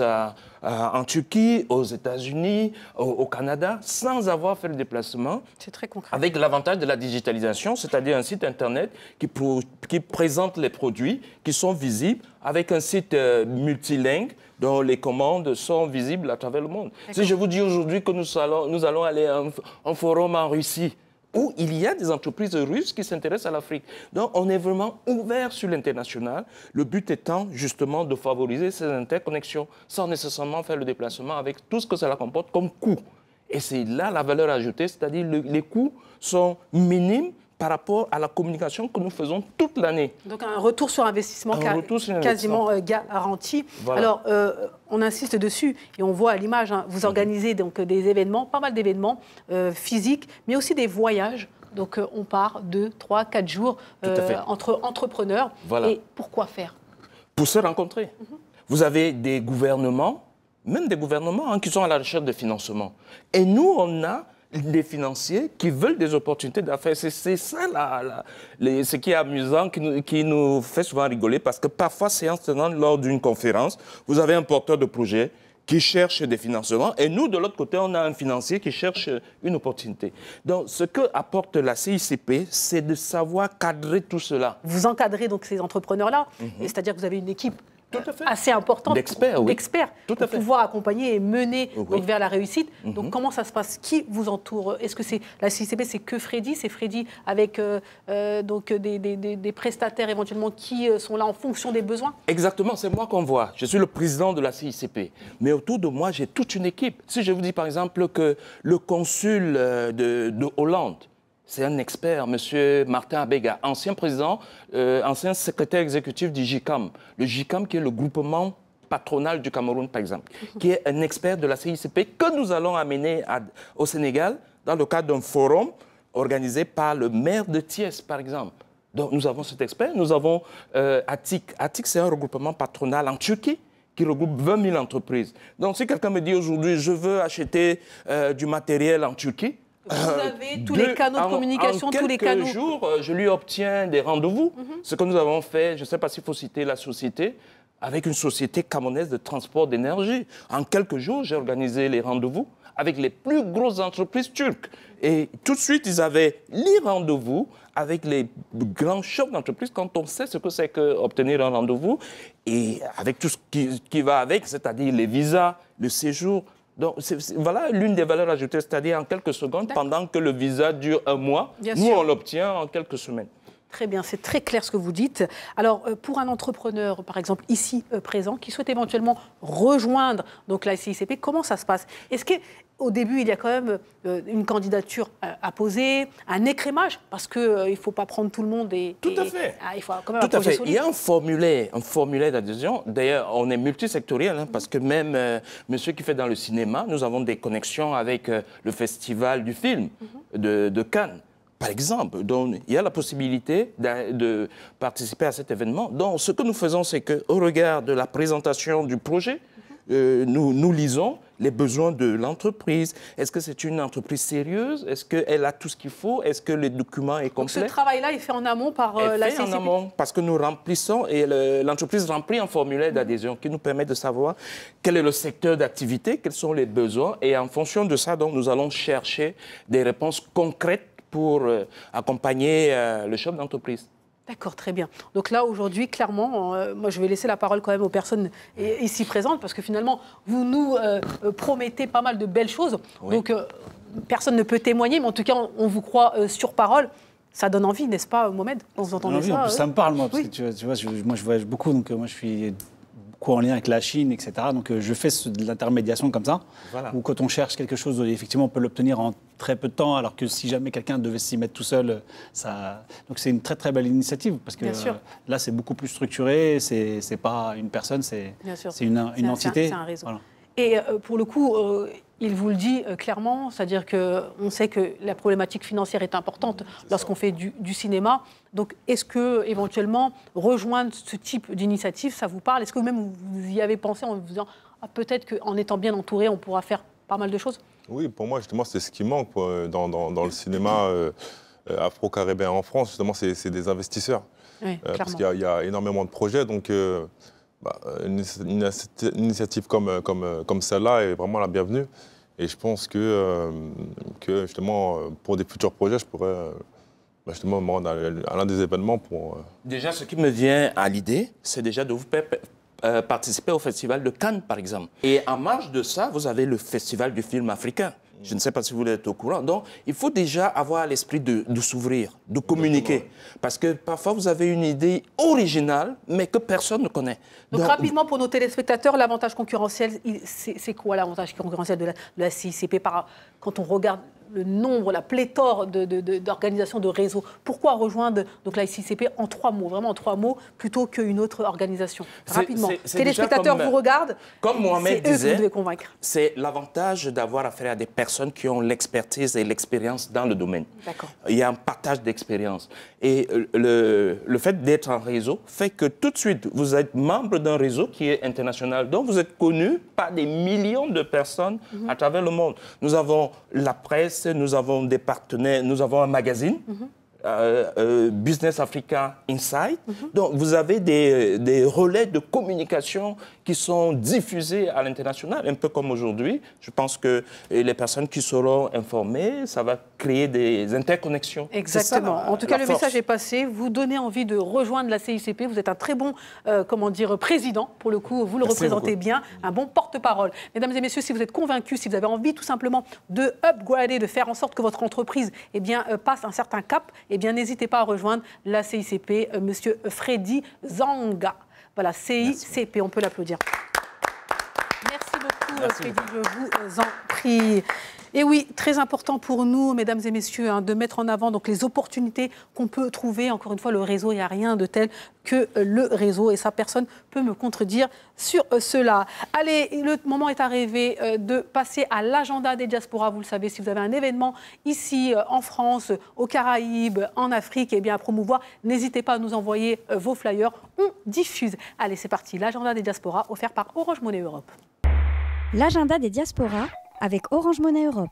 en Turquie, aux États-Unis, au Canada, sans avoir fait le déplacement. C'est très concret. Avec l'avantage de la digitalisation, c'est-à-dire un site Internet qui présente les produits, qui sont visibles, avec un site multilingue, dont les commandes sont visibles à travers le monde. Si je vous dis aujourd'hui que nous allons aller à un forum en Russie, où il y a des entreprises russes qui s'intéressent à l'Afrique. Donc, on est vraiment ouvert sur l'international, le but étant justement de favoriser ces interconnexions sans nécessairement faire le déplacement avec tout ce que cela comporte comme coût. Et c'est là la valeur ajoutée, c'est-à-dire les coûts sont minimes par rapport à la communication que nous faisons toute l'année. Donc un retour sur investissement quasiment garanti. Voilà. Alors, on insiste dessus et on voit à l'image, vous organisez donc des événements, pas mal d'événements physiques, mais aussi des voyages. Donc on part 2, 3, 4 jours entre entrepreneurs. Voilà. Et pourquoi faire? Pour se rencontrer. Vous avez des gouvernements, même des gouvernements qui sont à la recherche de financement. Et nous, on a des financiers qui veulent des opportunités d'affaires. C'est ça ce qui est amusant, qui nous fait souvent rigoler, parce que parfois, séance tenante, lors d'une conférence, vous avez un porteur de projet qui cherche des financements, et nous, de l'autre côté, on a un financier qui cherche une opportunité. Donc, ce que apporte la CICP, c'est de savoir cadrer tout cela. Vous encadrez donc ces entrepreneurs-là, c'est-à-dire que vous avez une équipe assez importante d'experts pour pouvoir accompagner et mener donc, vers la réussite. Donc comment ça se passe? Qui vous entoure? Est-ce que c'est la CICP, c'est que Freddy? C'est Freddy avec donc des prestataires éventuellement qui sont là en fonction des besoins? Exactement, c'est moi qu'on voit. Je suis le président de la CICP. Mais autour de moi, j'ai toute une équipe. Si je vous dis par exemple que le consul de Hollande, c'est un expert, M. Martin Abega, ancien président, ancien secrétaire exécutif du JICAM. Le JICAM qui est le groupement patronal du Cameroun, par exemple, qui est un expert de la CICP que nous allons amener au Sénégal dans le cadre d'un forum organisé par le maire de Thiès, par exemple. Donc nous avons cet expert. Nous avons ATIC. ATIC, c'est un regroupement patronal en Turquie qui regroupe 20 000 entreprises. Donc si quelqu'un me dit aujourd'hui, je veux acheter du matériel en Turquie, vous avez tous les canaux de communication, tous les canaux. En quelques jours, je lui obtiens des rendez-vous. Ce que nous avons fait, je ne sais pas s'il faut citer la société, avec une société camerounaise de transport d'énergie. En quelques jours, j'ai organisé les rendez-vous avec les plus grosses entreprises turques. Et tout de suite, ils avaient les rendez-vous avec les grands chefs d'entreprise quand on sait ce que c'est qu'obtenir un rendez-vous et avec tout ce qui va avec, c'est-à-dire les visas, le séjour. Donc, voilà l'une des valeurs ajoutées, c'est-à-dire en quelques secondes, pendant que le visa dure un mois, nous, on l'obtient en quelques semaines. Très bien, c'est très clair ce que vous dites. Alors, pour un entrepreneur, par exemple, ici présent, qui souhaite éventuellement rejoindre donc, la CICP, comment ça se passe? Est-ce qu'au début, il y a quand même une candidature à poser, un écrémage? Parce qu'il ne faut pas prendre tout le monde et... Tout à fait. Il faut quand même un projet projet solide. Il y a un formulaire d'adhésion. D'ailleurs, on est multisectoriel, parce que même monsieur qui fait dans le cinéma, nous avons des connexions avec le festival du film de Cannes. par exemple. Donc, il y a la possibilité de participer à cet événement. Donc, ce que nous faisons, c'est qu'au regard de la présentation du projet, nous lisons les besoins de l'entreprise. Est-ce que c'est une entreprise sérieuse? Est-ce qu'elle a tout ce qu'il faut? Est-ce que le document est complet? Donc ce travail-là est fait en amont par la CICP? En amont, parce que nous remplissons, et l'entreprise remplit un formulaire d'adhésion qui nous permet de savoir quel est le secteur d'activité, quels sont les besoins, et en fonction de ça, donc, nous allons chercher des réponses concrètes pour accompagner le chef d'entreprise. D'accord, très bien. Donc là, aujourd'hui, clairement, moi, je vais laisser la parole quand même aux personnes ici présentes, parce que finalement, vous nous promettez pas mal de belles choses. Oui. Donc, personne ne peut témoigner, mais en tout cas, on vous croit sur parole. Ça donne envie, n'est-ce pas, Mohamed, quand vous entendez ça? En plus, ça me parle, moi, parce que tu vois, moi, je voyage beaucoup, donc moi, je suis en lien avec la Chine, etc. Donc, je fais de l'intermédiation comme ça, où quand on cherche quelque chose, effectivement, on peut l'obtenir en très peu de temps, alors que si jamais quelqu'un devait s'y mettre tout seul, ça... Donc, c'est une très, très belle initiative, parce que là, c'est beaucoup plus structuré, c'est pas une personne, c'est une entité. C'est un réseau. Voilà. Et pour le coup, il vous le dit clairement, c'est-à-dire qu'on sait que la problématique financière est importante lorsqu'on fait du cinéma. Donc, est-ce que éventuellement rejoindre ce type d'initiative, ça vous parle? Est-ce que même vous y avez pensé en vous disant peut-être qu'en étant bien entouré, on pourra faire pas mal de choses? Oui, pour moi, justement, c'est ce qui manque dans le cinéma afro-caribéen en France. Justement, c'est des investisseurs. Oui, parce qu'il y a énormément de projets. Donc, une initiative comme celle-là est vraiment la bienvenue. Et je pense que justement, pour des futurs projets, je pourrais justement me rendre à l'un des événements pour... Déjà, ce qui me vient à l'idée, c'est déjà de vous participer au Festival de Cannes, par exemple. Et en marge de ça, vous avez le Festival du film africain. Je ne sais pas si vous êtes au courant. Donc, il faut déjà avoir l'esprit de s'ouvrir, de communiquer. Parce que parfois, vous avez une idée originale, mais que personne ne connaît. Donc rapidement, pour nos téléspectateurs, l'avantage concurrentiel, c'est quoi l'avantage concurrentiel de la CICP quand on regarde le nombre, la pléthore d'organisations, de réseaux? Pourquoi rejoindre donc, la CICP en 3 mots, vraiment en 3 mots, plutôt qu'une autre organisation? Rapidement, téléspectateurs vous regardent, comme Mohamed disait, eux que vous devez convaincre. C'est l'avantage d'avoir affaire à des personnes qui ont l'expertise et l'expérience dans le domaine. D'accord. Il y a un partage d'expérience. Et le fait d'être en réseau fait que tout de suite, vous êtes membre d'un réseau qui est international. Donc, vous êtes connu par des millions de personnes à travers le monde. Nous avons la presse, nous avons des partenaires, nous avons un magazine, Business Africa Insight. Donc, vous avez des relais de communication qui sont diffusés à l'international, un peu comme aujourd'hui. Je pense que les personnes qui seront informées, ça va créer des interconnexions. Exactement. En tout cas, le message est passé. Vous donnez envie de rejoindre la CICP. Vous êtes un très bon, président. Pour le coup, vous le représentez bien. Un bon porte-parole. Mesdames et messieurs, si vous êtes convaincus, si vous avez envie tout simplement de upgrader, de faire en sorte que votre entreprise passe un certain cap, n'hésitez pas à rejoindre la CICP, Monsieur Freddy Zanga. Voilà, CICP, on peut l'applaudir. Merci beaucoup, Freddy, je vous en prie. Et oui, très important pour nous, mesdames et messieurs, de mettre en avant donc, les opportunités qu'on peut trouver. Encore une fois, le réseau, il n'y a rien de tel que le réseau. Et ça, personne ne peut me contredire sur cela. Allez, le moment est arrivé de passer à l'agenda des diasporas. Vous le savez, si vous avez un événement ici, en France, aux Caraïbes, en Afrique, à promouvoir, n'hésitez pas à nous envoyer vos flyers. On diffuse. Allez, c'est parti. L'agenda des diasporas offert par Orange Money Europe. L'agenda des diasporas avec Orange Money Europe.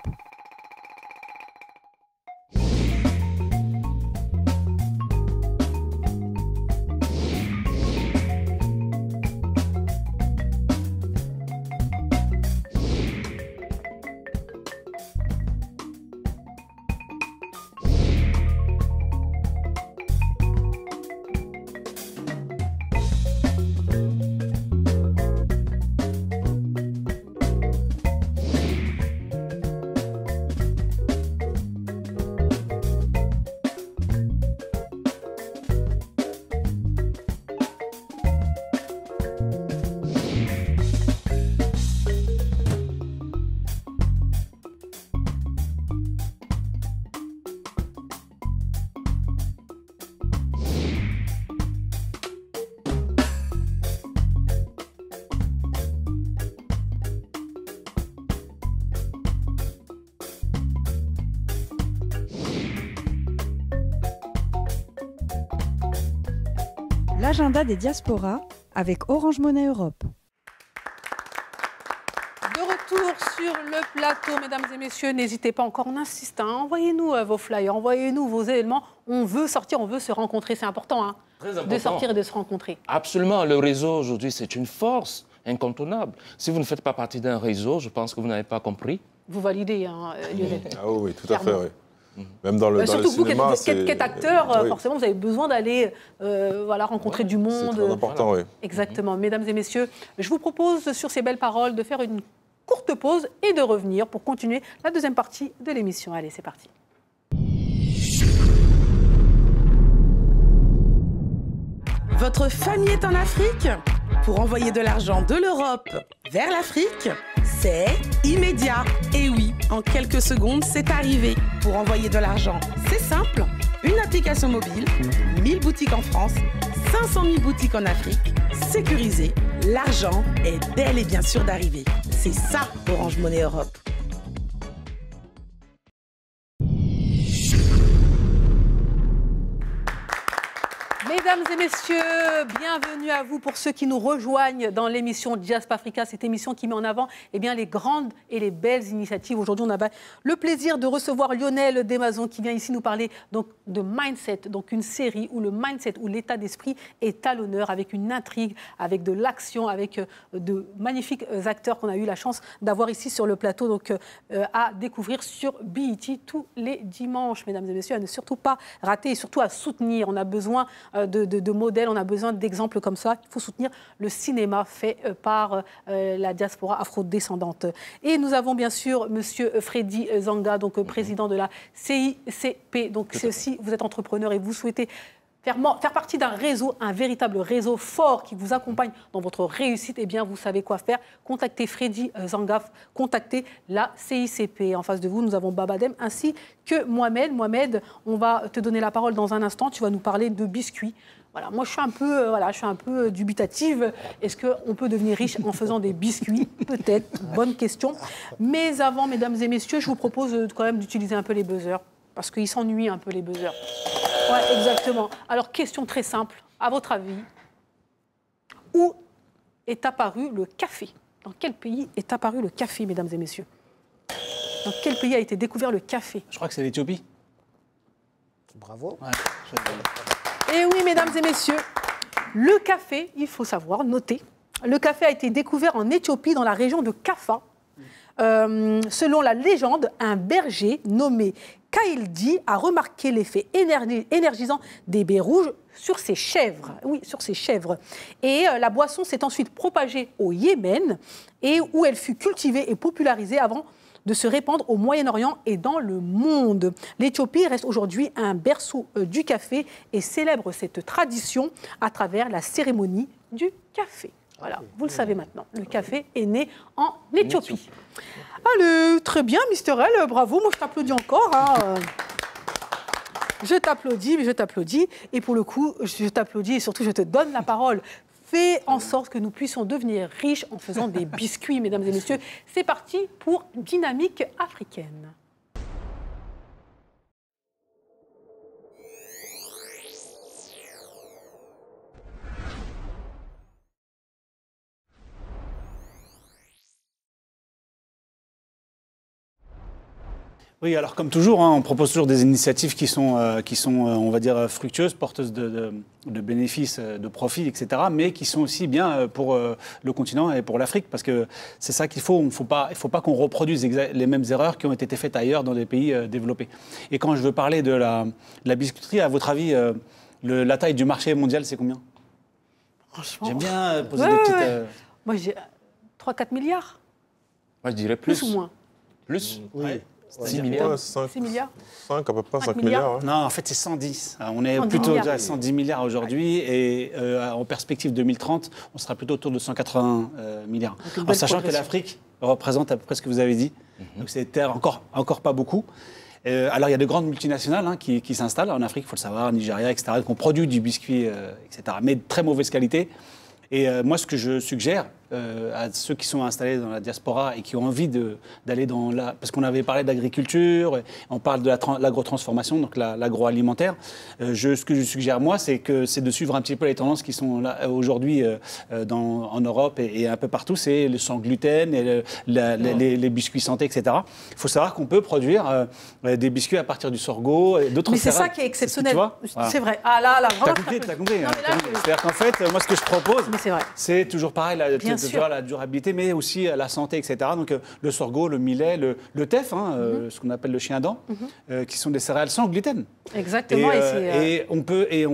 L'agenda des diasporas avec Orange Monnaie Europe. De retour sur le plateau, mesdames et messieurs, n'hésitez pas encore, on insiste, hein, envoyez-nous vos flyers, envoyez-nous vos éléments. On veut sortir, on veut se rencontrer, c'est important, hein, Très important. de sortir et de se rencontrer. Absolument, le réseau aujourd'hui, c'est une force incontournable. Si vous ne faites pas partie d'un réseau, je pense que vous n'avez pas compris. Vous validez, hein, Lionel. Ah oui, tout à fait, oui. Même dans le, surtout dans le vous cinéma, qui êtes acteur, oui. forcément, vous avez besoin d'aller voilà, rencontrer du monde. C'est très important, oui. Exactement. Mesdames et messieurs, je vous propose, sur ces belles paroles, de faire une courte pause et de revenir pour continuer la deuxième partie de l'émission. Allez, c'est parti. Votre famille est en Afrique? Pour envoyer de l'argent de l'Europe vers l'Afrique, c'est immédiat. Et oui, en quelques secondes, c'est arrivé. Pour envoyer de l'argent, c'est simple. Une application mobile, 1000 boutiques en France, 500 000 boutiques en Afrique, sécurisé. L'argent est bel et bien sûr d'arriver. C'est ça, Orange Monnaie Europe. Mesdames et messieurs, bienvenue à vous pour ceux qui nous rejoignent dans l'émission Diaspora Africa, cette émission qui met en avant les grandes et les belles initiatives. Aujourd'hui, on a le plaisir de recevoir Lionel Desmazon qui vient ici nous parler donc, de Mindset, donc une série où le mindset, où l'état d'esprit est à l'honneur, avec une intrigue, avec de l'action, avec de magnifiques acteurs qu'on a eu la chance d'avoir ici sur le plateau, donc à découvrir sur BET tous les dimanches. Mesdames et messieurs, à ne surtout pas rater et surtout à soutenir. On a besoin de modèles, on a besoin d'exemples comme ça. Il faut soutenir le cinéma fait par la diaspora afro-descendante. Et nous avons bien sûr monsieur Freddy Zanga, donc président de la CICP. Donc si vous êtes entrepreneur et vous souhaitez faire partie d'un réseau, un véritable réseau fort qui vous accompagne dans votre réussite, eh bien, vous savez quoi faire. Contactez Freddy Zanga, contactez la CICP. En face de vous, nous avons Babadem ainsi que Mohamed. Mohamed, on va te donner la parole dans un instant. Tu vas nous parler de biscuits. Voilà, moi, je suis un peu dubitative. Est-ce qu'on peut devenir riche en faisant des biscuits? Peut-être. Bonne question. Mais avant, mesdames et messieurs, je vous propose quand même d'utiliser un peu les buzzers. Parce qu'ils s'ennuient un peu, les buzzers. Ouais, exactement. Alors, question très simple. À votre avis, où est apparu le café? Dans quel pays est apparu le café, mesdames et messieurs? Dans quel pays a été découvert le café? Je crois que c'est l'Éthiopie. Bravo. Ouais, Et oui, mesdames et messieurs, le café, il faut savoir, noter, le café a été découvert en Éthiopie, dans la région de Kaffa. Selon la légende, un berger nommé Kaildi a remarqué l'effet énergisant des baies rouges sur ses chèvres. Oui, sur ses chèvres. Et la boisson s'est ensuite propagée au Yémen, et où elle fut cultivée et popularisée avant de se répandre au Moyen-Orient et dans le monde. L'Éthiopie reste aujourd'hui un berceau du café et célèbre cette tradition à travers la cérémonie du café. Voilà, vous le savez maintenant, le café est né en Éthiopie. Allez, très bien, Mister L, bravo, moi je t'applaudis encore. Hein. Je t'applaudis, et pour le coup, je t'applaudis et surtout je te donne la parole. Fais en sorte que nous puissions devenir riches en faisant des biscuits, mesdames et messieurs. C'est parti pour Dynamique africaine. Oui, alors comme toujours, hein, on propose toujours des initiatives qui sont on va dire, fructueuses, porteuses de bénéfices, de profits, etc., mais qui sont aussi bien pour le continent et pour l'Afrique, parce que c'est ça qu'il faut. Il ne faut pas qu'on reproduise les mêmes erreurs qui ont été faites ailleurs dans des pays développés. Et quand je veux parler de la biscuiterie, à votre avis, la taille du marché mondial, c'est combien? Franchement, j'aime bien poser des petites... Moi, j'ai 3-4 milliards. Moi, je dirais plus. Plus ou moins? Plus? Oui. Ouais. 6 milliards. 6 milliards. 5, à peu près 5 milliards. Non, en fait, c'est 110. On est plutôt à 110 milliards aujourd'hui et en perspective 2030, on sera plutôt autour de 180 milliards. En sachant que l'Afrique représente à peu près ce que vous avez dit. Donc, c'est encore pas beaucoup. Alors, il y a de grandes multinationales hein, qui s'installent en Afrique, il faut le savoir, Nigeria, etc., qui ont produit du biscuit, etc., mais de très mauvaise qualité. Et moi, ce que je suggère, à ceux qui sont installés dans la diaspora et qui ont envie d'aller dans la... Parce qu'on avait parlé d'agriculture, on parle de l'agrotransformation, donc l'agroalimentaire. Ce que je suggère, moi, c'est de suivre un petit peu les tendances qui sont là aujourd'hui en Europe et un peu partout. C'est le sans gluten, et les biscuits santé, etc. Il faut savoir qu'on peut produire des biscuits à partir du sorgho et d'autres céréales. Mais c'est ça qui est exceptionnel. Voilà. C'est vrai. Ah là, t'as compris. C'est-à-dire qu'en fait, moi, ce que je propose, c'est toujours pareil, la durabilité, mais aussi la santé, etc. Donc, le sorgho, le millet, le teff, ce qu'on appelle le chien-dent, qui sont des céréales sans gluten. Exactement. Et on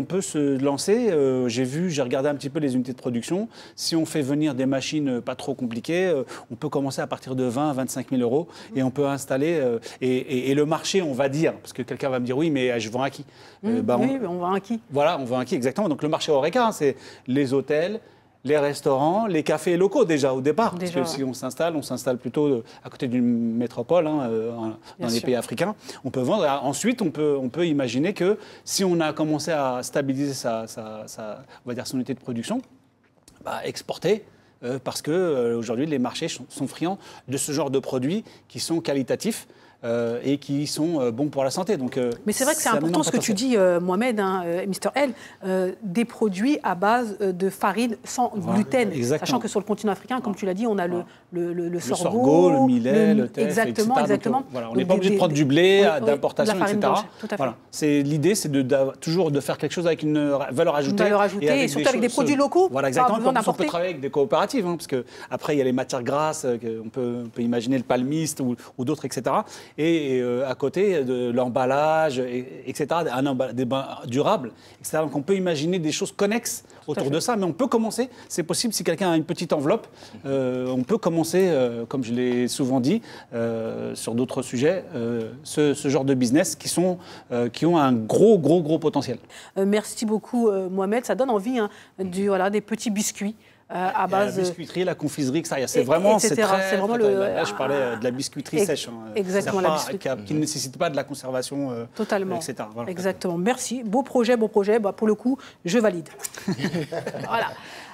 peut se lancer. J'ai regardé un petit peu les unités de production. Si on fait venir des machines pas trop compliquées, on peut commencer à partir de 20 à 25 000 euros et on peut installer. Et le marché, on va dire, parce que quelqu'un va me dire oui, mais je vends à qui oui, on vend à qui? Voilà, on vend à qui exactement. Donc le marché HoReCa, c'est les hôtels, les restaurants, les cafés locaux déjà au départ. Parce que si on s'installe plutôt à côté d'une métropole dans les pays africains. On peut vendre. Ensuite, on peut imaginer que si on a commencé à stabiliser on va dire son unité de production, exporter. Parce qu'aujourd'hui, les marchés sont friands de ce genre de produits qui sont qualitatifs. Et qui sont bons pour la santé. Donc, mais c'est vrai que c'est important ce que tu dis, Mohamed, Mr. L, des produits à base de farine sans gluten. Exactement. Sachant que sur le continent africain, comme tu l'as dit, on a le sorgho, le millet, le teff, exactement. Donc, on n'est pas obligé de prendre du blé, d'importation, etc. L'idée, c'est toujours de faire quelque chose avec une valeur ajoutée. Et surtout avec des produits locaux. Voilà, exactement. On peut travailler avec des coopératives, parce qu'après, il y a les matières grasses, on peut imaginer le palmiste ou d'autres, etc. Et à côté de l'emballage, etc., des bains durables, etc. Donc on peut imaginer des choses connexes autour de ça, mais on peut commencer, c'est possible si quelqu'un a une petite enveloppe, on peut commencer, comme je l'ai souvent dit, sur d'autres sujets, ce genre de business qui ont un gros potentiel. Merci beaucoup Mohamed, ça donne envie des petits biscuits. À base la biscuiterie, la confiserie, c'est vraiment, c'est très. Là, je parlais de la biscuiterie sèche, exactement, qui ne nécessite pas de la conservation, totalement, etc. Voilà. Exactement. Merci. Beau projet. Pour le coup, je valide. Voilà.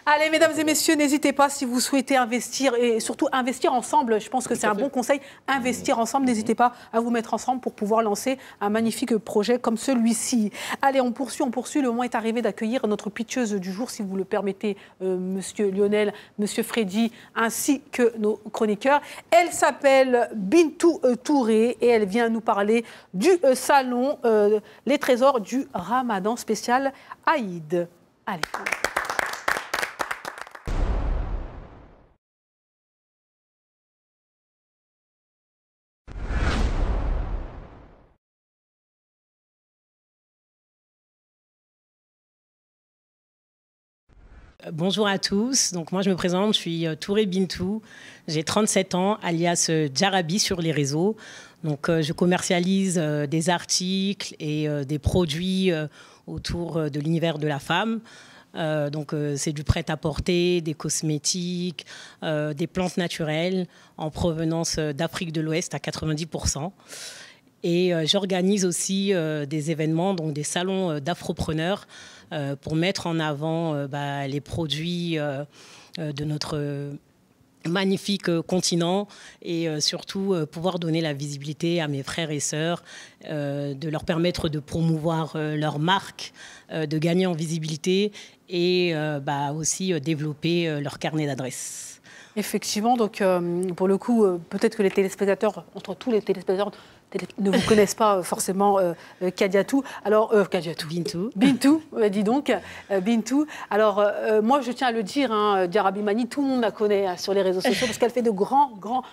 Allez, mesdames et messieurs, n'hésitez pas si vous souhaitez investir et surtout investir ensemble. Je pense que c'est un bon conseil. Investir ensemble, n'hésitez pas à vous mettre ensemble pour pouvoir lancer un magnifique projet comme celui-ci. Allez, on poursuit. Le moment est arrivé d'accueillir notre pitcheuse du jour, si vous le permettez, monsieur Lionel, monsieur Freddy, ainsi que nos chroniqueurs. Elle s'appelle Bintou Touré et elle vient nous parler du salon Les Trésors du Ramadan spécial Aïd. Allez. Bonjour à tous, donc moi je me présente, je suis Touré Bintou, j'ai 37 ans, alias Djarabi sur les réseaux. Donc je commercialise des articles et des produits autour de l'univers de la femme. Donc c'est du prêt-à-porter, des cosmétiques, des plantes naturelles en provenance d'Afrique de l'Ouest à 90%. Et j'organise aussi des événements, donc des salons d'afropreneurs pour mettre en avant les produits de notre magnifique continent et surtout pouvoir donner la visibilité à mes frères et sœurs, de leur permettre de promouvoir leur marque, de gagner en visibilité et aussi développer leur carnet d'adresses. Effectivement, donc pour le coup, peut-être que les téléspectateurs, entre tous les téléspectateurs, ne vous connaissent pas forcément Kadiatou. Alors, Bintou, dis donc, Bintou. Alors, moi, je tiens à le dire, Djarabi Mani, tout le monde la connaît sur les réseaux sociaux parce qu'elle fait de grands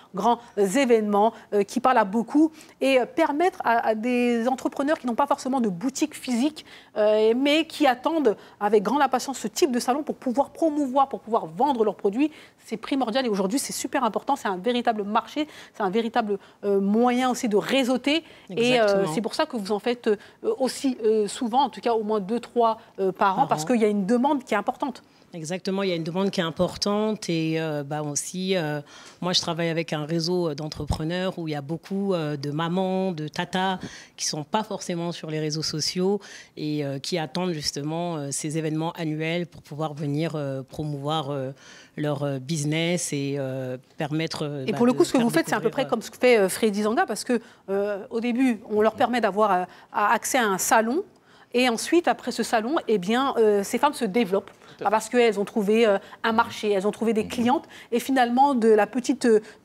événements qui parlent à beaucoup et permettre à des entrepreneurs qui n'ont pas forcément de boutique physique, mais qui attendent avec grande impatience ce type de salon pour pouvoir promouvoir, pour pouvoir vendre leurs produits. C'est primordial et aujourd'hui, c'est super important. C'est un véritable marché, c'est un véritable moyen aussi de réseauter. Et c'est pour ça que vous en faites aussi souvent, en tout cas au moins 2-3 par an, parce qu'il y a une demande qui est importante. Exactement, il y a une demande qui est importante et aussi, moi je travaille avec un réseau d'entrepreneurs où il y a beaucoup de mamans, de tatas qui ne sont pas forcément sur les réseaux sociaux et qui attendent justement ces événements annuels pour pouvoir venir promouvoir leur business et permettre... Et pour le coup, ce que vous faites, c'est à peu près comme ce que fait Freddy Zanga parce que au début, on leur permet d'avoir accès à un salon et ensuite, après ce salon, eh bien, ces femmes se développent. Parce qu'elles ont trouvé un marché, elles ont trouvé des clientes et finalement du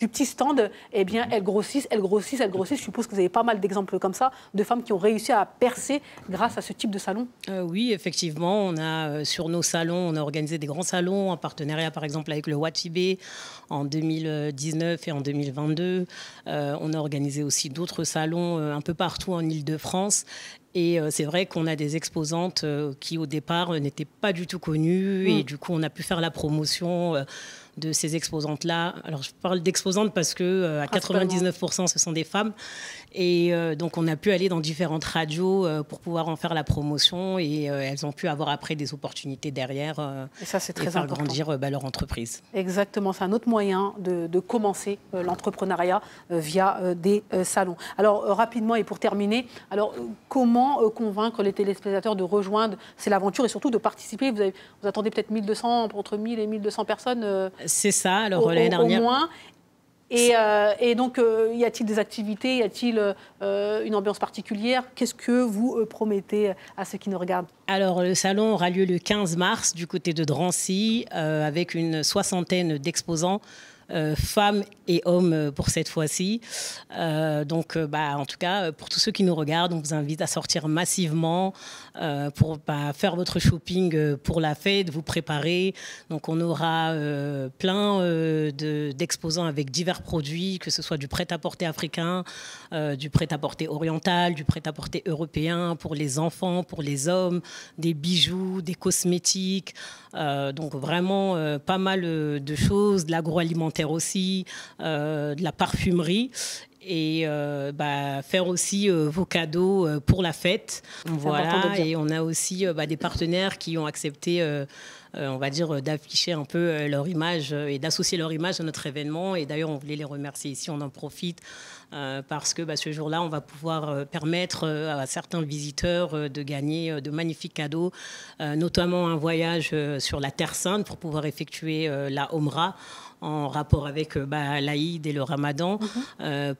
petit stand, eh bien, elles grossissent. Je suppose que vous avez pas mal d'exemples comme ça de femmes qui ont réussi à percer grâce à ce type de salon. Oui, effectivement, on a sur nos salons, on a organisé des grands salons en partenariat par exemple avec le Watibé en 2019 et en 2022. On a organisé aussi d'autres salons un peu partout en Île-de-France. Et c'est vrai qu'on a des exposantes qui, au départ, n'étaient pas du tout connues. Et du coup, on a pu faire la promotion de ces exposantes-là. Alors, je parle d'exposantes parce que à 99%, ce sont des femmes. Et donc, on a pu aller dans différentes radios pour pouvoir en faire la promotion. Et elles ont pu avoir après des opportunités derrière et ça, c'est très faire important. grandir leur entreprise. Exactement, c'est un autre moyen de commencer l'entrepreneuriat via des salons. Alors, rapidement et pour terminer, alors, comment convaincre les téléspectateurs de rejoindre C'est l'aventure et surtout de participer? Vous attendez peut-être 1200, entre 1000 et 1200 personnes c'est ça, alors l'année dernière. Au moins. Et donc, y a-t-il des activités? Y a-t-il une ambiance particulière? Qu'est-ce que vous promettez à ceux qui nous regardent? Alors, le salon aura lieu le 15 mars du côté de Drancy avec une 60aine d'exposants. Femmes et hommes pour cette fois-ci. Donc, en tout cas, pour tous ceux qui nous regardent, on vous invite à sortir massivement pour faire votre shopping pour la fête, vous préparer. Donc, on aura plein d'exposants avec divers produits, que ce soit du prêt-à-porter africain, du prêt-à-porter oriental, du prêt-à-porter européen pour les enfants, pour les hommes, des bijoux, des cosmétiques. Donc, vraiment pas mal de choses, de l'agroalimentaire aussi, de la parfumerie et faire aussi vos cadeaux pour la fête. Voilà, et on a aussi des partenaires qui ont accepté on va dire, d'afficher un peu leur image et d'associer leur image à notre événement. Et d'ailleurs, on voulait les remercier ici, on en profite parce que ce jour-là, on va pouvoir permettre à certains visiteurs de gagner de magnifiques cadeaux, notamment un voyage sur la Terre Sainte pour pouvoir effectuer la Omra en rapport avec l'Aïd et le Ramadan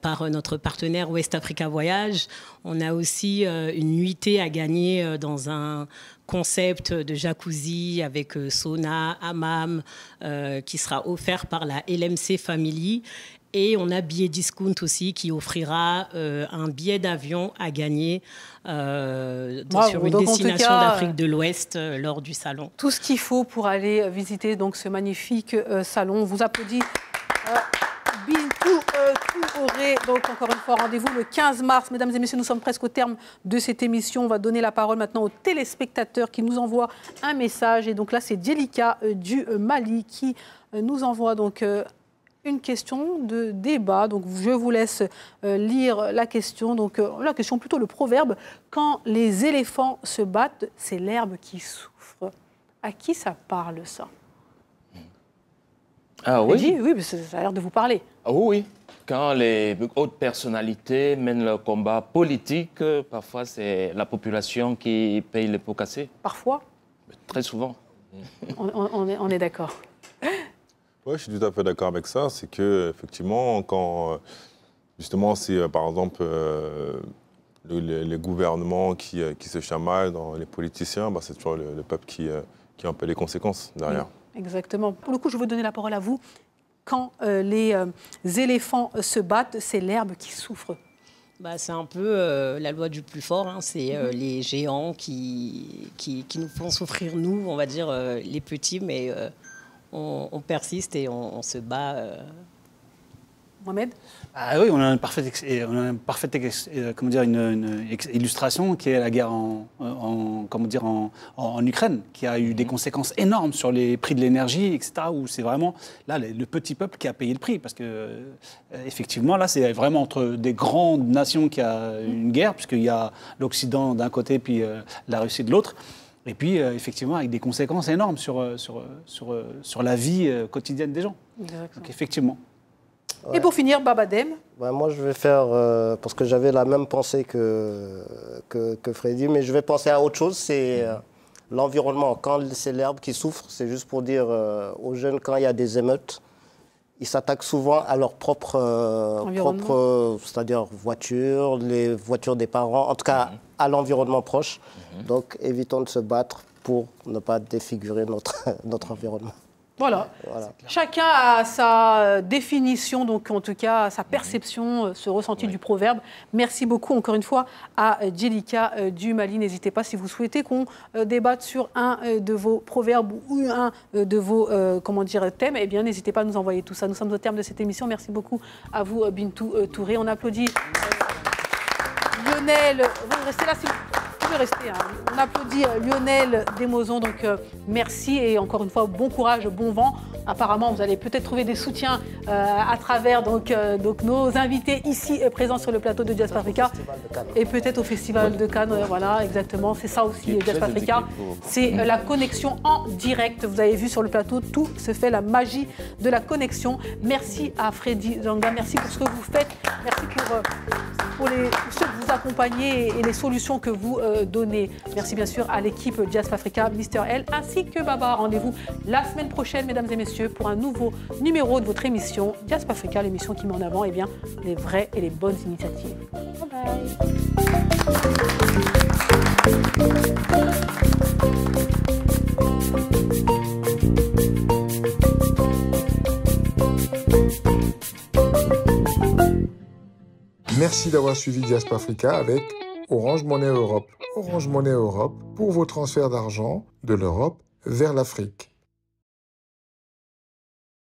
par notre partenaire West Africa Voyage. On a aussi une nuitée à gagner dans un concept de jacuzzi avec sauna, hammam qui sera offert par la LMC Family. Et on a Billet Discount aussi qui offrira un billet d'avion à gagner sur une destination d'Afrique de l'Ouest lors du salon. Tout ce qu'il faut pour aller visiter donc, ce magnifique salon. On vous applaudit. Bintou Touré, donc encore une fois, rendez-vous le 15 mars. Mesdames et messieurs, nous sommes presque au terme de cette émission. On va donner la parole maintenant aux téléspectateurs qui nous envoient un message. Et donc là, c'est Djelika du Mali qui nous envoie donc une question de débat. Donc je vous laisse lire la question. Donc la question, plutôt le proverbe. Quand les éléphants se battent, c'est l'herbe qui souffre. À qui ça parle, ça? Ah oui. Oui, mais ça a l'air de vous parler. Ah oui. Quand les hautes personnalités mènent leur combat politique, parfois c'est la population qui paye les pots cassés. Parfois? Très souvent. On est d'accord. Oui, je suis tout à fait d'accord avec ça. C'est que effectivement, quand justement c'est par exemple les gouvernements qui se chamaillent dans les politiciens, c'est toujours le peuple qui en paie les conséquences derrière. Oui, exactement. Pour le coup, je veux donner la parole à vous. Quand les éléphants se battent, c'est l'herbe qui souffre. C'est un peu la loi du plus fort. Hein. C'est les géants qui nous font souffrir, nous, on va dire les petits, mais on persiste et on se bat. Mohamed? Oui, on a une parfaite illustration qui est la guerre en Ukraine, qui a eu des conséquences énormes sur les prix de l'énergie, etc. Où c'est vraiment là le petit peuple qui a payé le prix, parce que effectivement là c'est vraiment entre des grandes nations qu'il y a une guerre, puisqu'il y a l'Occident d'un côté puis la Russie de l'autre. Et puis, effectivement, avec des conséquences énormes sur la vie quotidienne des gens. Exactement. Donc, effectivement. Et pour finir, Babadem. Moi, je vais faire, parce que j'avais la même pensée que Freddy, mais je vais penser à autre chose, c'est l'environnement. Quand c'est l'herbe qui souffre, c'est juste pour dire aux jeunes, quand il y a des émeutes, ils s'attaquent souvent à leur propre c'est-à-dire voiture, les voitures des parents, en tout cas à l'environnement proche. Donc, évitons de se battre pour ne pas défigurer notre environnement. Voilà. Chacun a sa définition, donc en tout cas sa perception, ce ressenti du proverbe. Merci beaucoup encore une fois à Djelika du Mali. N'hésitez pas si vous souhaitez qu'on débatte sur un de vos proverbes ou un de vos thèmes, eh bien n'hésitez pas à nous envoyer tout ça. Nous sommes au terme de cette émission. Merci beaucoup à vous Bintou Touré. On applaudit Lionel. Vous restez là si vous pouvez rester. On applaudit Lionel Desmozon. Donc merci et encore une fois bon courage, bon vent. Apparemment, vous allez peut-être trouver des soutiens à travers donc nos invités ici présents sur le plateau de Diaspora Africa et peut-être au Festival de Cannes. Voilà, exactement. C'est ça aussi, Diaspora Africa. C'est la connexion en direct. Vous avez vu sur le plateau, tout se fait, la magie de la connexion. Merci à Freddy Zanga. Merci pour ce que vous faites. Merci pour ceux que vous accompagnez et les solutions que vous donnez. Merci bien sûr à l'équipe Diaspora Africa, Mister L, ainsi que Baba. Rendez-vous la semaine prochaine, mesdames et messieurs, pour un nouveau numéro de votre émission Diaspora Africa, l'émission qui met en avant les vraies et les bonnes initiatives. Bye bye. Merci d'avoir suivi Diaspora Africa avec Orange Money Europe. Orange Money Europe pour vos transferts d'argent de l'Europe vers l'Afrique.